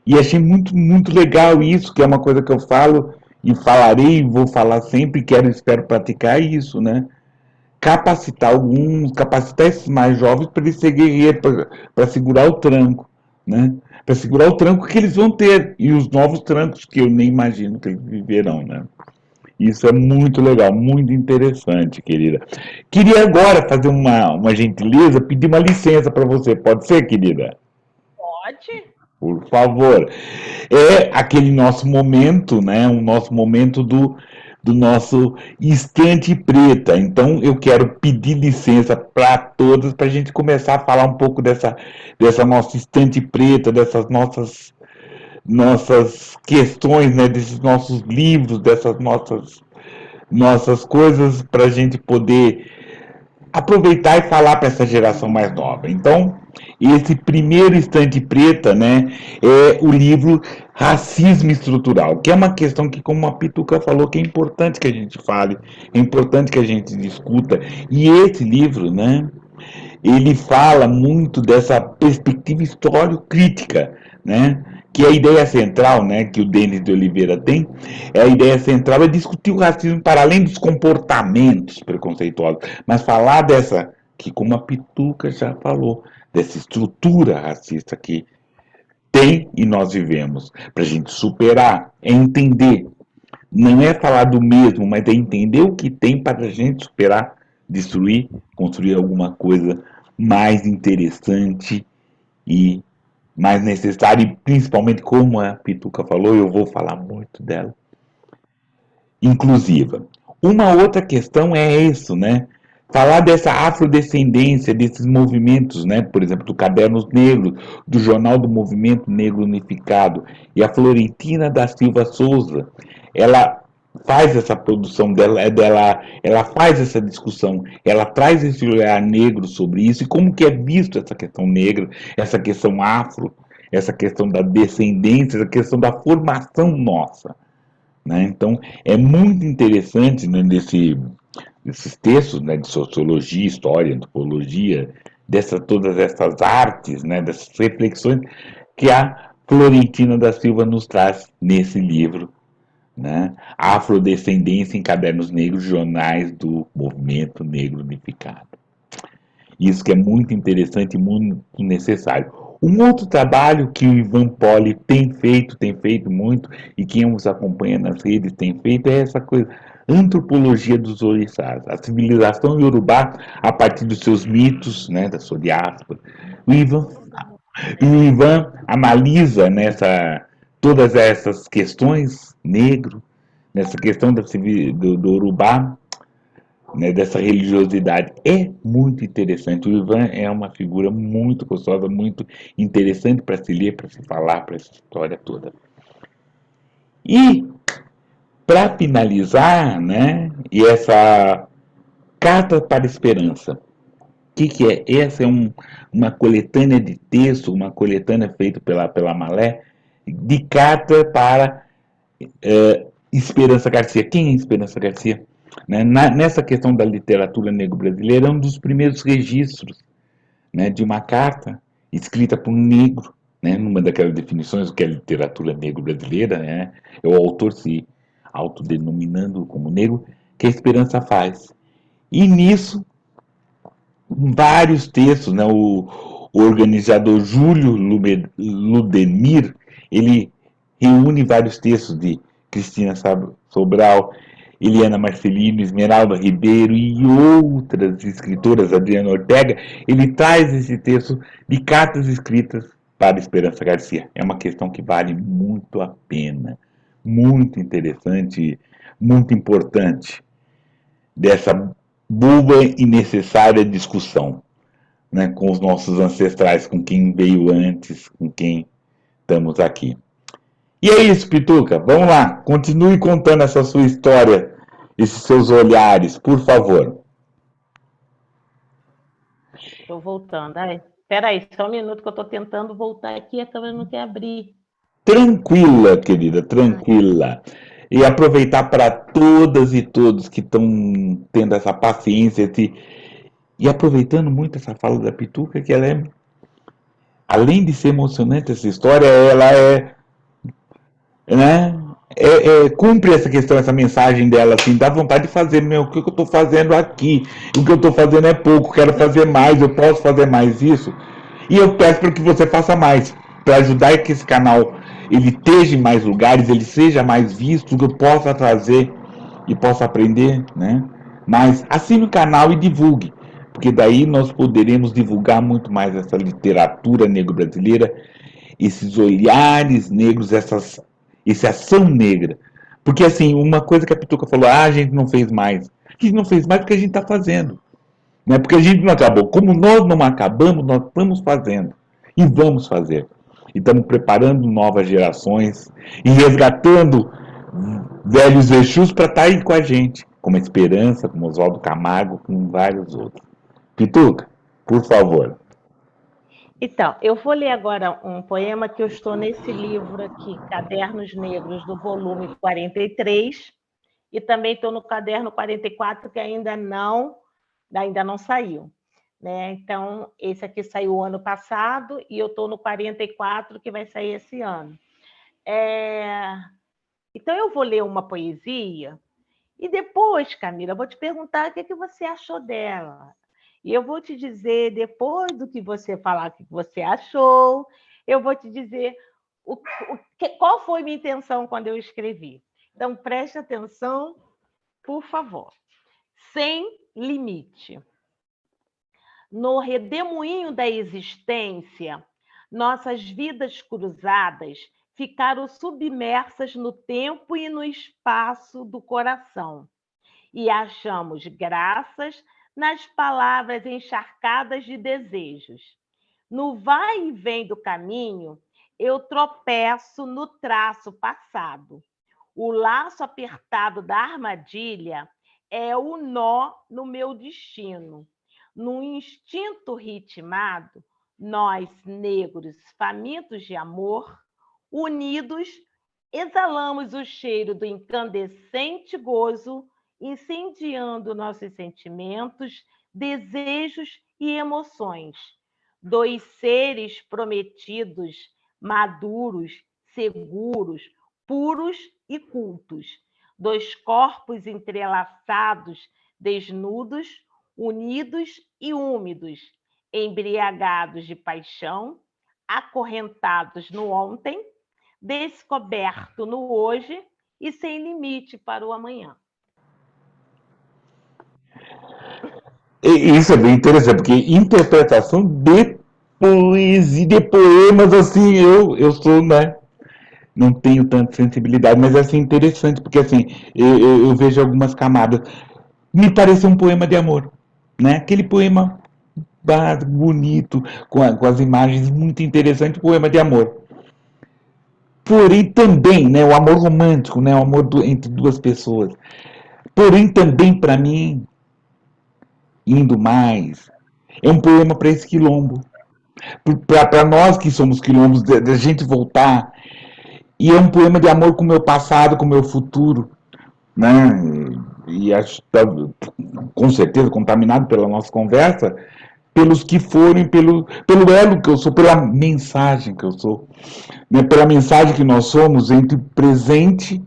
A: E achei muito legal isso, que é uma coisa que eu falo e falarei, vou falar sempre, quero, espero praticar isso, né? Capacitar esses mais jovens para eles ser guerreiros, para segurar o tranco, né? Para segurar o tranco que eles vão ter e os novos trancos que eu nem imagino que eles viverão, né? Isso é muito legal, muito interessante, querida. Queria agora fazer uma gentileza, pedir uma licença para você, pode ser, querida?
B: Pode?
A: Por favor. É aquele nosso momento, né? O nosso momento do nosso Estante Preta. Então eu quero pedir licença para todos para a gente começar a falar um pouco dessa nossa Estante Preta, dessas nossas questões, né? Desses nossos livros, dessas nossas coisas para a gente poder aproveitar e falar para essa geração mais nova. Então, esse primeiro Estante Preta, né, é o livro Racismo Estrutural, que é uma questão que, como a Pituca falou, que é importante que a gente fale, é importante que a gente discuta. E esse livro, né, ele fala muito dessa perspectiva histórico-crítica, né, que a ideia central, né, que o Denis de Oliveira tem, é a ideia central é discutir o racismo para além dos comportamentos preconceituosos, mas falar dessa, que como a Pituca já falou, dessa estrutura racista que tem e nós vivemos, para a gente superar, é entender, não é falar do mesmo, mas é entender o que tem para a gente superar, destruir, construir alguma coisa mais interessante e mais necessária, e principalmente, como a Pituca falou, eu vou falar muito dela, inclusiva. Uma outra questão é isso, né? Falar dessa afrodescendência, desses movimentos, né? Por exemplo, do Cadernos Negros, do Jornal do Movimento Negro Unificado. E a Florentina da Silva Souza, ela faz essa produção dela, ela faz essa discussão, ela traz esse olhar negro sobre isso, e como que é visto essa questão negra, essa questão afro, essa questão da descendência, essa questão da formação nossa. Né? Então, é muito interessante, né, desses textos, né, de sociologia, história, antropologia, todas essas artes, né, dessas reflexões que a Florentina da Silva nos traz nesse livro, né? Afrodescendência em Cadernos Negros, Jornais do Movimento Negro Unificado. Isso que é muito interessante e muito necessário. Um outro trabalho que o Ivan Poli tem feito muito, e quem nos acompanha nas redes tem feito, é essa coisa, antropologia dos orixás, a civilização iorubá a partir dos seus mitos, né, da sua diáspora. O Ivan, o Ivan analisa todas essas questões negro, nessa questão do Urubá, né, dessa religiosidade. É muito interessante. O Ivan é uma figura muito gostosa, muito interessante para se ler, para se falar, para essa história toda. E, para finalizar, né, e essa Carta para a Esperança. O que é? Essa é uma coletânea de texto, uma coletânea feita pela Malé, de carta para Esperança Garcia. Quem é Esperança Garcia? Né? Nessa questão da literatura negro-brasileira, é um dos primeiros registros, né, de uma carta escrita por um negro, né, numa daquelas definições do que é literatura negro-brasileira, né, é o autor se autodenominando como negro, que a Esperança faz. E nisso, vários textos, né, o organizador Júlio Ludemir, ele reúne vários textos de Cristina Sobral, Eliana Marcelino, Esmeralda Ribeiro e outras escritoras, Adriana Ortega. Ele traz esse texto de cartas escritas para Esperança Garcia. É uma questão que vale muito a pena, muito interessante, muito importante, dessa boa e necessária discussão, né, com os nossos ancestrais, com quem veio antes, com quem estamos aqui. E é isso, Pituca. Vamos lá. Continue contando essa sua história, esses seus olhares, por favor.
B: Estou voltando. Espera aí, só um minuto que eu estou tentando voltar aqui e a câmera não quer abrir.
A: Tranquila, querida, tranquila. E aproveitar para todas e todos que estão tendo essa paciência e aproveitando muito essa fala da Pituca, que ela é, além de ser emocionante essa história, ela é, né, cumpre essa questão, essa mensagem dela, assim, dá vontade de fazer, meu, o que eu estou fazendo aqui? O que eu estou fazendo é pouco, quero fazer mais, eu posso fazer mais isso. E eu peço para que você faça mais, para ajudar que esse canal ele esteja em mais lugares, ele seja mais visto, que eu possa trazer e possa aprender, né? Mas assine o canal e divulgue, porque daí nós poderemos divulgar muito mais essa literatura negro-brasileira, esses olhares negros, essa ação negra. Porque, assim, uma coisa que a Pituca falou, a gente não fez mais. A gente não fez mais porque a gente está fazendo. Né? Porque a gente não acabou. Como nós não acabamos, nós estamos fazendo. E vamos fazer. E estamos preparando novas gerações e resgatando velhos Exus para estar aí com a gente. Como a Esperança, como Oswaldo Camargo, com vários outros. Pituca, por favor.
B: Então, eu vou ler agora um poema que eu estou nesse livro aqui, Cadernos Negros, do volume 43, e também estou no caderno 44, que ainda não saiu. Né? Então, esse aqui saiu ano passado e eu estou no 44, que vai sair esse ano. Então, eu vou ler uma poesia e depois, Camila, eu vou te perguntar o que você achou dela. E eu vou te dizer, depois do que você falar o que você achou, eu vou te dizer qual foi minha intenção quando eu escrevi. Então, preste atenção, por favor. Sem limite. No redemoinho da existência, nossas vidas cruzadas ficaram submersas no tempo e no espaço do coração. E achamos graças nas palavras encharcadas de desejos. No vai e vem do caminho, eu tropeço no traço passado. O laço apertado da armadilha é o nó no meu destino. No instinto ritmado, nós, negros, famintos de amor, unidos, exalamos o cheiro do incandescente gozo, incendiando nossos sentimentos, desejos e emoções. Dois seres prometidos, maduros, seguros, puros e cultos. Dois corpos entrelaçados, desnudos, unidos e úmidos, embriagados de paixão, acorrentados no ontem, descoberto no hoje e sem limite para o amanhã.
A: Isso é bem interessante, porque interpretação de poesia, de poemas, assim, eu sou, né? Não tenho tanta sensibilidade, mas assim, interessante, porque assim, eu vejo algumas camadas. Me pareceu um poema de amor, né? Aquele poema bonito, com as imagens muito interessantes, poema de amor. Porém também, né, o amor romântico, né, o amor entre duas pessoas. Porém também, para mim, indo mais, é um poema para esse quilombo. Para nós que somos quilombos, da gente voltar. E é um poema de amor com o meu passado, com o meu futuro, né? E acho que com certeza contaminado pela nossa conversa, pelos que foram, pelo elo que eu sou, pela mensagem que eu sou, né? Pela mensagem que nós somos entre o presente,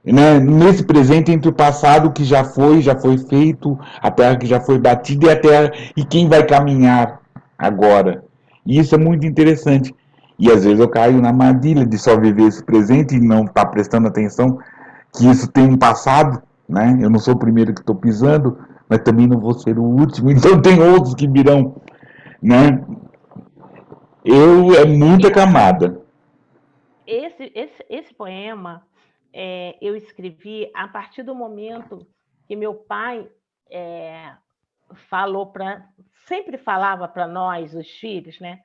A: né? Nesse presente entre o passado que já foi feito, a terra que já foi batida e a terra e quem vai caminhar agora. E isso é muito interessante. E às vezes eu caio na armadilha de só viver esse presente e não estar prestando atenção que isso tem um passado, né? Eu não sou o primeiro que estou pisando, mas também não vou ser o último, então tem outros que virão, né? É muita camada.
B: Esse poema eu escrevi a partir do momento que meu pai sempre falava para nós, os filhos, né?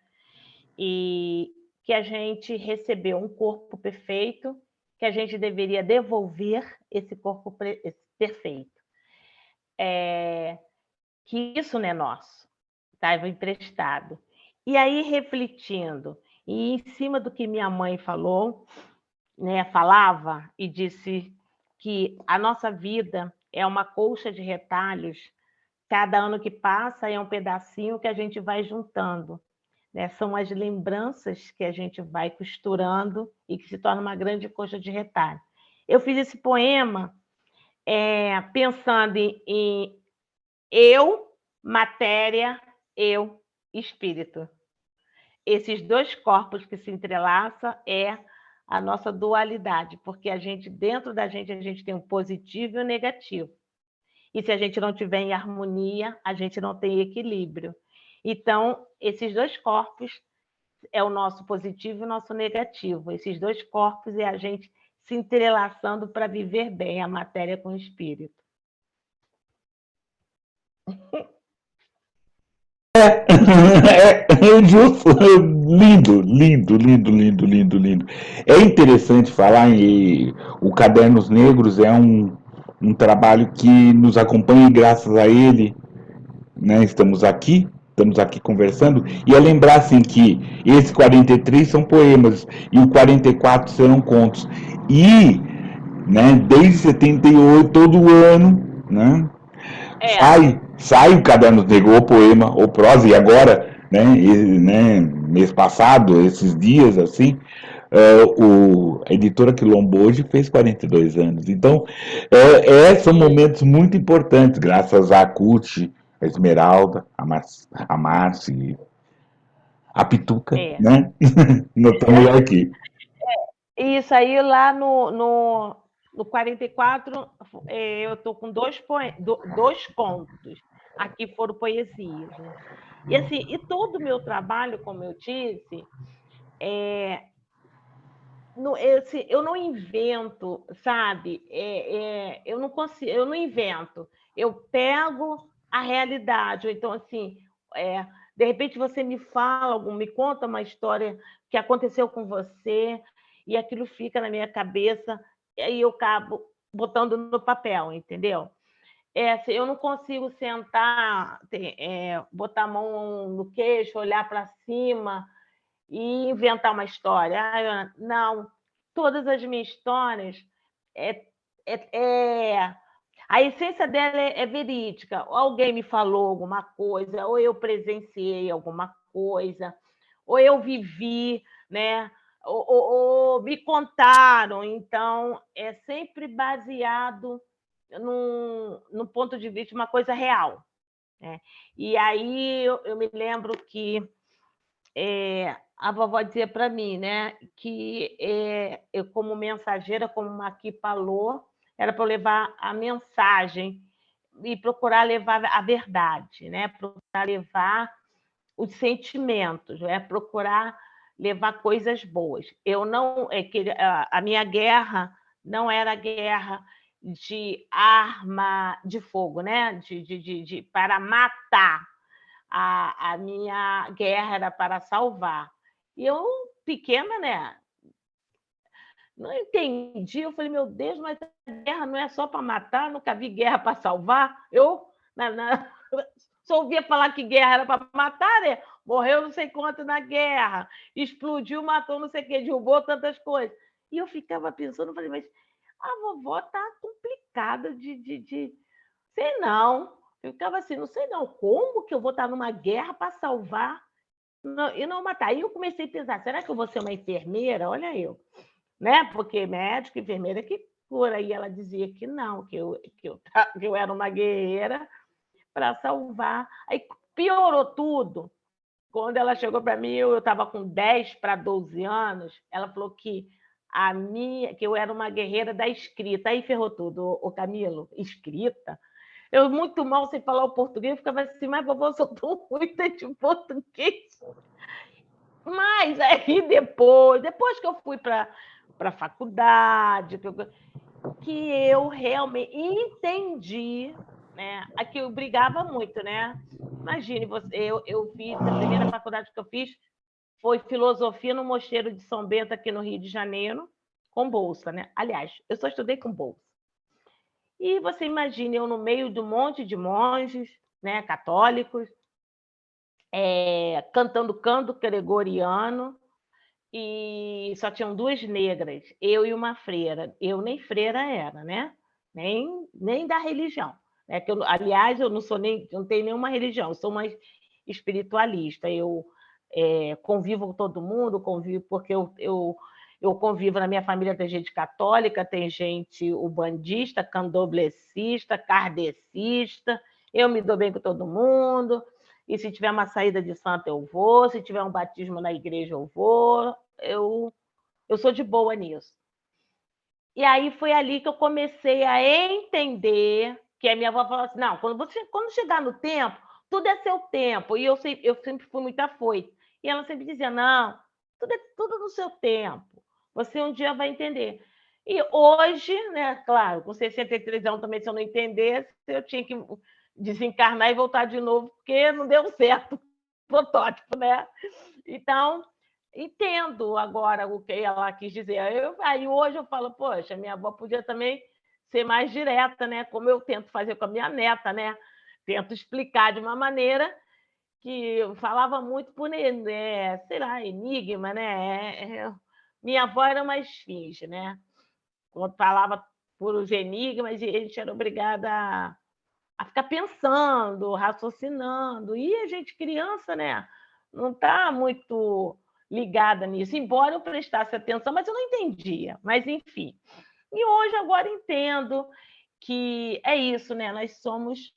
B: E que a gente recebeu um corpo perfeito, que a gente deveria devolver esse corpo perfeito. Que isso não é nosso, estava emprestado. E aí, refletindo, e em cima do que minha mãe falou, né, falava e disse que a nossa vida é uma colcha de retalhos, cada ano que passa é um pedacinho que a gente vai juntando. Né? São as lembranças que a gente vai costurando e que se torna uma grande colcha de retalho. Eu fiz esse poema pensando em eu, matéria, eu, espírito. Esses dois corpos que se entrelaçam é a nossa dualidade, porque dentro da gente, a gente tem o positivo e o negativo. E se a gente não tiver em harmonia, a gente não tem equilíbrio. Então, esses dois corpos é o nosso positivo e o nosso negativo. Esses dois corpos é a gente se entrelaçando para viver bem a matéria com o espírito.
A: É justo, lindo, lindo, lindo, lindo, lindo, lindo. É interessante falar em o Cadernos Negros é um trabalho que nos acompanha e graças a ele, né, estamos aqui conversando, e é lembrar assim que esse 43 são poemas e o 44 serão contos. E, né, desde 78, todo ano, né, sai o Caderno Negro, ou poema, ou prosa, e agora, né, mês passado, esses dias, assim, A editora Quilombo hoje fez 42 anos. Então, são momentos muito importantes, graças a Cuti, a Esmeralda, a Márcia, a Pituca,
B: É.
A: né? Nós estamos aqui.
B: Isso aí lá no 44, eu estou com dois contos. Aqui foram poesias, né? E assim, e todo o meu trabalho, como eu disse, eu não invento, sabe? Eu não consigo, eu não invento. Eu pego a realidade, ou então assim, é, de repente você me fala, me conta uma história que aconteceu com você e aquilo fica na minha cabeça e aí eu acabo botando no papel, entendeu? Assim, eu não consigo sentar, botar a mão no queixo, olhar para cima e inventar uma história. Não, todas as minhas histórias é, a essência dela é verídica. Ou alguém me falou alguma coisa, ou eu presenciei alguma coisa, ou eu vivi, né? Ou me contaram. Então, é sempre baseado no ponto de vista de uma coisa real. Né? E aí eu me lembro que a vovó dizia para mim, né, que eu, como mensageira, como Maqui falou, era para eu levar a mensagem e procurar levar a verdade, né, procurar levar os sentimentos, né, procurar levar coisas boas. Eu não, a minha guerra não era guerra de arma de fogo, né, para matar, a minha guerra era para salvar. E eu, pequena, né? Não entendi. Eu falei, meu Deus, mas a guerra não é só para matar, nunca vi guerra para salvar. Eu só ouvia falar que guerra era para matar, né? Morreu não sei quanto na guerra, explodiu, matou não sei o quê, derrubou tantas coisas. E eu ficava pensando, falei, mas a vovó tá complicada de... Sei não. Eu ficava assim, não sei não, como que eu vou estar numa guerra para salvar e não matar? Aí eu comecei a pensar, será que eu vou ser uma enfermeira? Olha eu, né? Porque médico, enfermeira que cura. E ela dizia que não, que eu era uma guerreira para salvar. Aí piorou tudo. Quando ela chegou para mim, eu estava com 10 para 12 anos, ela falou que que eu era uma guerreira da escrita. Aí ferrou tudo, o Camilo, escrita? Eu muito mal sem falar o português, eu ficava assim, mas vovó, eu sou tão ruim de português. Mas aí depois que eu fui para a faculdade, que eu realmente entendi, né? Aqui eu brigava muito, né? Imagine, eu fiz, a primeira faculdade que eu fiz foi filosofia no Mosteiro de São Bento, aqui no Rio de Janeiro, com bolsa, né? Aliás, eu só estudei com bolsa. E você imagina eu no meio de um monte de monges, né, católicos, cantando canto gregoriano, e só tinham duas negras, eu e uma freira. Eu nem freira era, né? Nem da religião. Né? Aliás, eu não tenho nenhuma religião, eu sou uma espiritualista. Eu convivo com todo mundo, convivo porque eu convivo na minha família, tem gente católica, tem gente ubandista, candomblessista, kardecista, eu me dou bem com todo mundo, e se tiver uma saída de santo eu vou, se tiver um batismo na igreja eu vou, eu sou de boa nisso. E aí foi ali que eu comecei a entender, que a minha avó falou assim, não, quando chegar no tempo, tudo é seu tempo, e eu sempre fui muito afoita. E ela sempre dizia, não, tudo é tudo no seu tempo, você um dia vai entender. E hoje, né, claro, com 63 anos também, se eu não entendesse, eu tinha que desencarnar e voltar de novo, porque não deu certo o protótipo, né? Então, entendo agora o que ela quis dizer. Aí hoje eu falo, poxa, minha avó podia também ser mais direta, né? Como eu tento fazer com a minha neta, né? Tento explicar de uma maneira que eu falava muito por, sei lá, enigma, né? Minha avó era uma esfinge, né? Quando falava por os enigmas, a gente era obrigada a ficar pensando, raciocinando. E a gente, criança, né? Não está muito ligada nisso, embora eu prestasse atenção, mas eu não entendia. Mas, enfim. E hoje, agora, entendo que é isso, né? Nós somos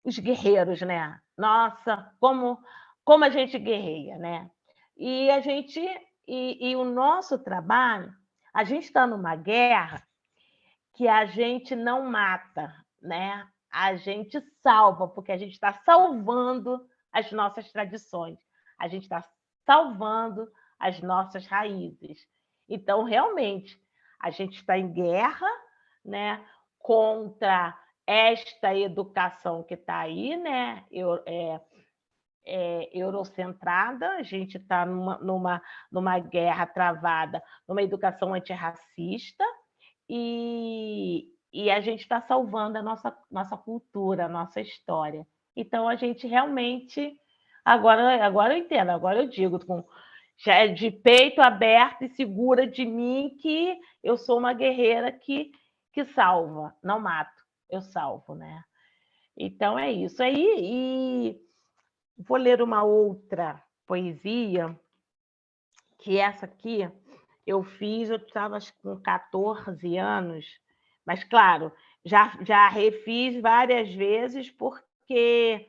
B: os guerreiros, né? Nossa, como a gente guerreia, né? E a gente e o nosso trabalho, a gente está numa guerra que a gente não mata, né? A gente salva, porque a gente está salvando as nossas tradições, a gente está salvando as nossas raízes. Então, realmente, a gente está em guerra, né, contra esta educação que está aí, né, eurocentrada, a gente está numa guerra travada, numa educação antirracista, e a gente está salvando a nossa cultura, a nossa história. Então, a gente realmente. Agora eu entendo, agora eu digo, já é de peito aberto e segura de mim que eu sou uma guerreira que salva, não mato, eu salvo, né? Então é isso. Aí, e vou ler uma outra poesia, que essa aqui eu fiz, eu estava com 14 anos, mas, claro, já refiz várias vezes, porque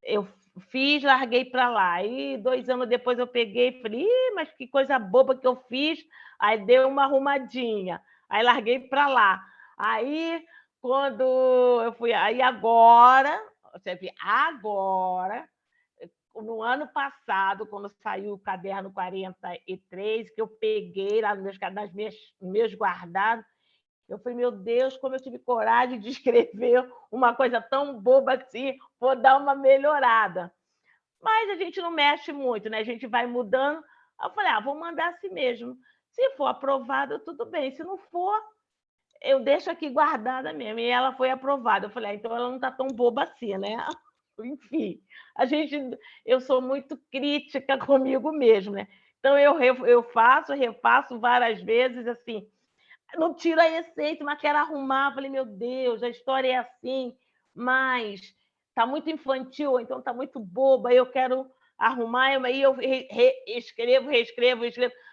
B: eu fiz, larguei para lá. E 2 anos depois eu peguei e falei, mas que coisa boba que eu fiz. Aí deu uma arrumadinha, aí larguei para lá. Aí, quando eu fui, aí agora, você vê, agora, no ano passado, quando saiu o caderno 43, que eu peguei lá nas meus guardados, eu falei, meu Deus, como eu tive coragem de escrever uma coisa tão boba assim, vou dar uma melhorada. Mas a gente não mexe muito, né? A gente vai mudando. Eu falei, vou mandar assim mesmo. Se for aprovado, tudo bem. Se não for, eu deixo aqui guardada mesmo. E ela foi aprovada. Eu falei, então ela não está tão boba assim, né? Enfim, eu sou muito crítica comigo mesmo, né? Então eu refaço várias vezes, assim, não tiro a essência, mas quero arrumar. Falei, meu Deus, a história é assim, mas está muito infantil, então está muito boba, eu quero arrumar, aí eu reescrevo.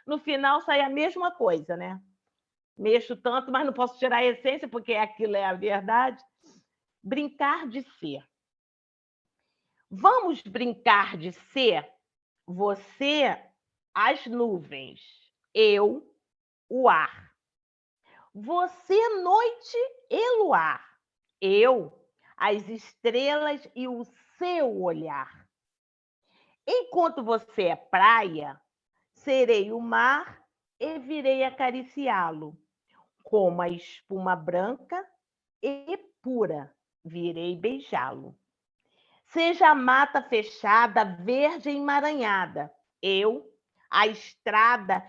B: No final sai a mesma coisa, né? Mexo tanto, mas não posso tirar a essência, porque aquilo é a verdade. Brincar de ser. Vamos brincar de ser? Você, as nuvens, eu, o ar. Você, noite e luar. Eu, as estrelas e o seu olhar. Enquanto você é praia, serei o mar e virei acariciá-lo. Como a espuma branca e pura, virei beijá-lo. Seja a mata fechada, verde emaranhada. Eu, a estrada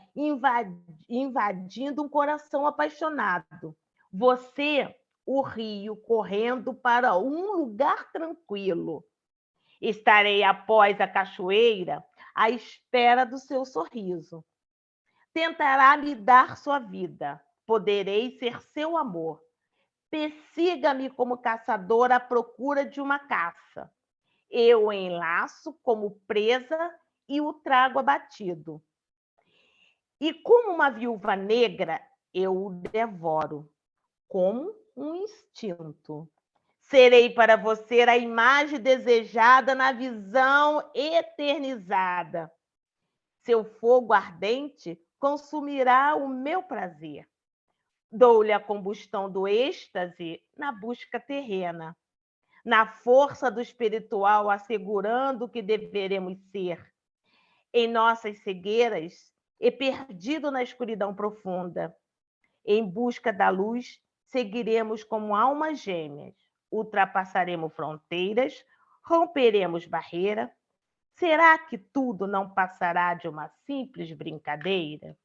B: invadindo um coração apaixonado. Você, o rio correndo para um lugar tranquilo. Estarei após a cachoeira à espera do seu sorriso. Tentará me dar sua vida. Poderei ser seu amor. Persiga-me como caçador à procura de uma caça. Eu o enlaço como presa e o trago abatido. E como uma viúva negra, eu o devoro, como um instinto. Serei para você a imagem desejada na visão eternizada. Seu fogo ardente consumirá o meu prazer. Dou-lhe a combustão do êxtase na busca terrena, na força do espiritual, assegurando o que deveremos ser. Em nossas cegueiras e perdido na escuridão profunda, em busca da luz, seguiremos como almas gêmeas, ultrapassaremos fronteiras, romperemos barreira. Será que tudo não passará de uma simples brincadeira?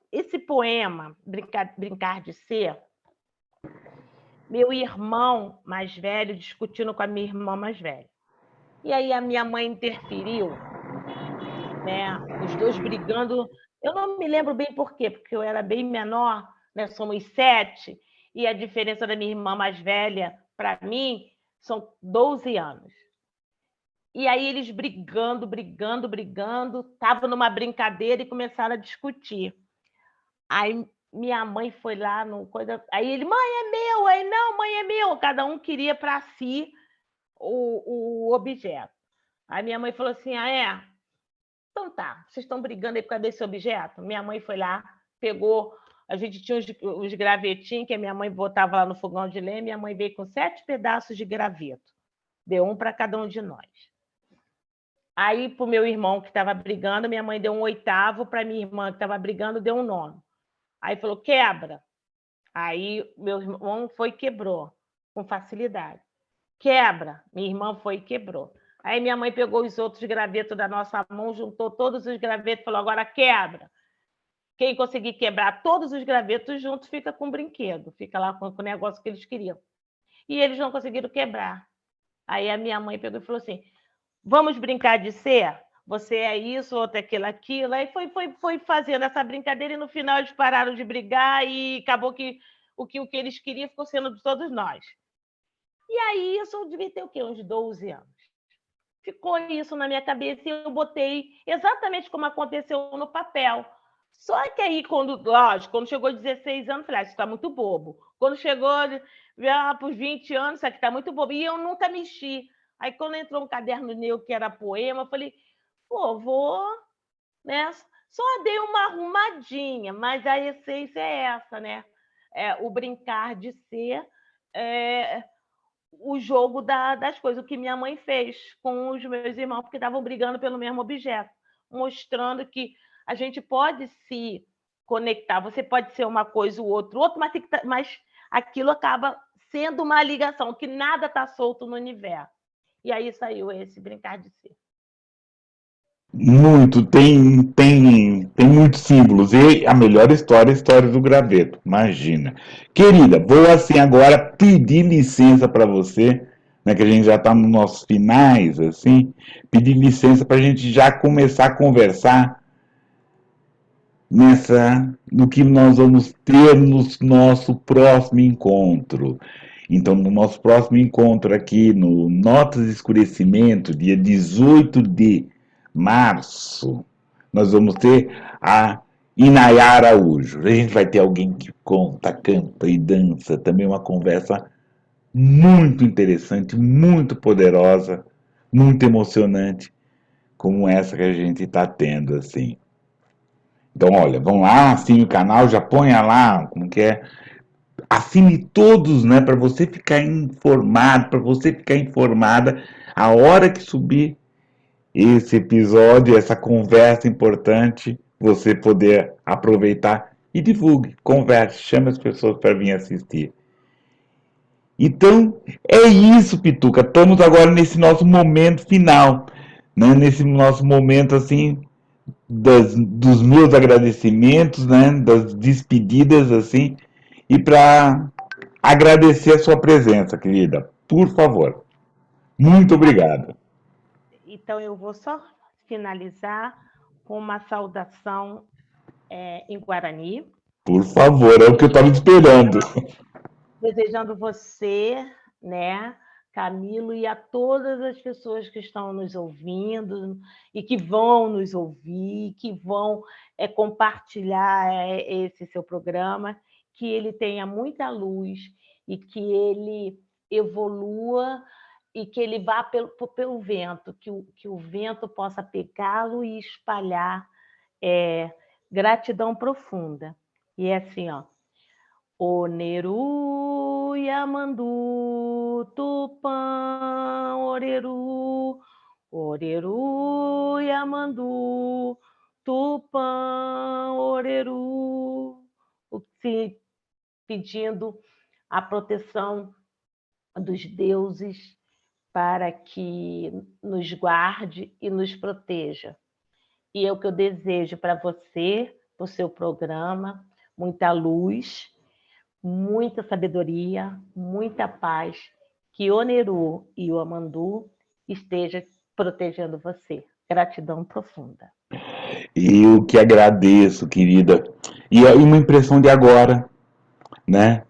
B: Esse poema, Brincar de Ser, meu irmão mais velho discutindo com a minha irmã mais velha. E aí a minha mãe interferiu, né? Os dois brigando. Eu não me lembro bem por quê, porque eu era bem menor, né? Somos 7, e a diferença da minha irmã mais velha para mim são 12 anos. E aí eles brigando, estavam numa brincadeira e começaram a discutir. Aí minha mãe foi lá, aí ele, mãe, é meu, aí não, mãe, é meu. Cada um queria para si o objeto. Aí minha mãe falou assim, então tá, vocês estão brigando aí por causa desse objeto? Minha mãe foi lá, pegou, a gente tinha os gravetinhos que a minha mãe botava lá no fogão de lenha, minha mãe veio com 7 pedaços de graveto, deu um para cada um de nós. Aí, para o meu irmão que estava brigando, minha mãe deu um 8º, para minha irmã que estava brigando, deu um 9º. Aí falou, quebra. Aí meu irmão foi e quebrou, com facilidade. Quebra. Minha irmã foi e quebrou. Aí minha mãe pegou os outros gravetos da nossa mão, juntou todos os gravetos e falou, agora quebra. Quem conseguir quebrar todos os gravetos juntos fica com o brinquedo, fica lá com o negócio que eles queriam. E eles não conseguiram quebrar. Aí a minha mãe pegou e falou assim, vamos brincar de ser? Você é isso, outro é aquilo. Aí foi fazendo essa brincadeira e no final eles pararam de brigar e acabou que o que eles queriam ficou sendo de todos nós. E aí isso eu devia ter o quê? Uns 12 anos. Ficou isso na minha cabeça e eu botei exatamente como aconteceu no papel. Só que aí, quando chegou 16 anos, falei, isso está muito bobo. Quando chegou por 20 anos, isso aqui está muito bobo. E eu nunca mexi. Aí, quando entrou um caderno meu que era poema, eu falei, vou, né? Só dei uma arrumadinha, mas a essência é essa, né? O brincar de ser o jogo das coisas, o que minha mãe fez com os meus irmãos, porque estavam brigando pelo mesmo objeto, mostrando que a gente pode se conectar, você pode ser uma coisa, o outro, mas aquilo acaba sendo uma ligação, que nada está solto no universo. E aí saiu esse brincar de ser.
A: Muito, tem muitos símbolos. E a melhor história é a história do graveto, imagina. Querida, vou assim agora pedir licença para você, né, que a gente já está nos nossos finais, assim, pedir licença para a gente já começar a conversar no que nós vamos ter no nosso próximo encontro. Então, no nosso próximo encontro aqui no Notas de Escurecimento, dia 18 de março, nós vamos ter a Inayara Araújo. A gente vai ter alguém que conta, canta e dança, também uma conversa muito interessante, muito poderosa, muito emocionante, como essa que a gente está tendo, assim. Então, olha, vão lá, assine o canal, já ponha lá, como que é, assine todos, né, para você ficar informado, para você ficar informada a hora que subir esse episódio, essa conversa importante, você poder aproveitar e divulgue, converse, chame as pessoas para vir assistir. Então, é isso, Pituca. Estamos agora nesse nosso momento final, né? Nesse nosso momento assim dos meus agradecimentos, né? Das despedidas assim, e para agradecer a sua presença, querida. Por favor. Muito obrigado.
B: Então, eu vou só finalizar com uma saudação em Guarani.
A: Por favor, é o que eu estava esperando.
B: Desejando você, né, Camilo, e a todas as pessoas que estão nos ouvindo e que vão nos ouvir, que vão compartilhar esse seu programa, que ele tenha muita luz e que ele evolua e que ele vá pelo vento, que o vento possa pegá-lo e espalhar gratidão profunda. E é assim, ó. Oneru, Yamandu, Tupã, Oreru, Oreru, Yamandu, Tupã, Oreru, pedindo a proteção dos deuses para que nos guarde e nos proteja. E é o que eu desejo para você, para o seu programa, muita luz, muita sabedoria, muita paz, que o Oneru e o Amandu estejam protegendo você. Gratidão profunda.
A: Eu que agradeço, querida. E uma impressão de agora, né?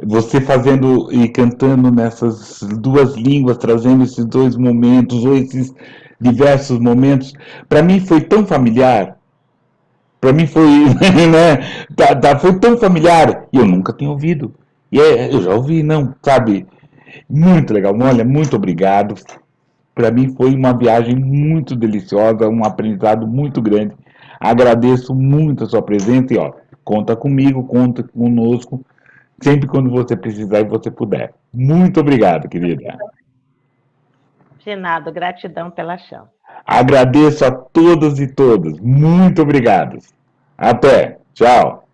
A: Você fazendo e cantando nessas duas línguas, trazendo esses dois momentos, ou esses diversos momentos, para mim foi tão familiar. Para mim foi, né? Foi tão familiar. E eu nunca tinha ouvido. E eu já ouvi, não, sabe? Muito legal. Olha, muito obrigado. Para mim foi uma viagem muito deliciosa, um aprendizado muito grande. Agradeço muito a sua presença e ó, conta comigo, conta conosco, sempre quando você precisar e você puder. Muito obrigado, querida.
B: De nada, gratidão pela chance.
A: Agradeço a todos e todas. Muito obrigado. Até. Tchau.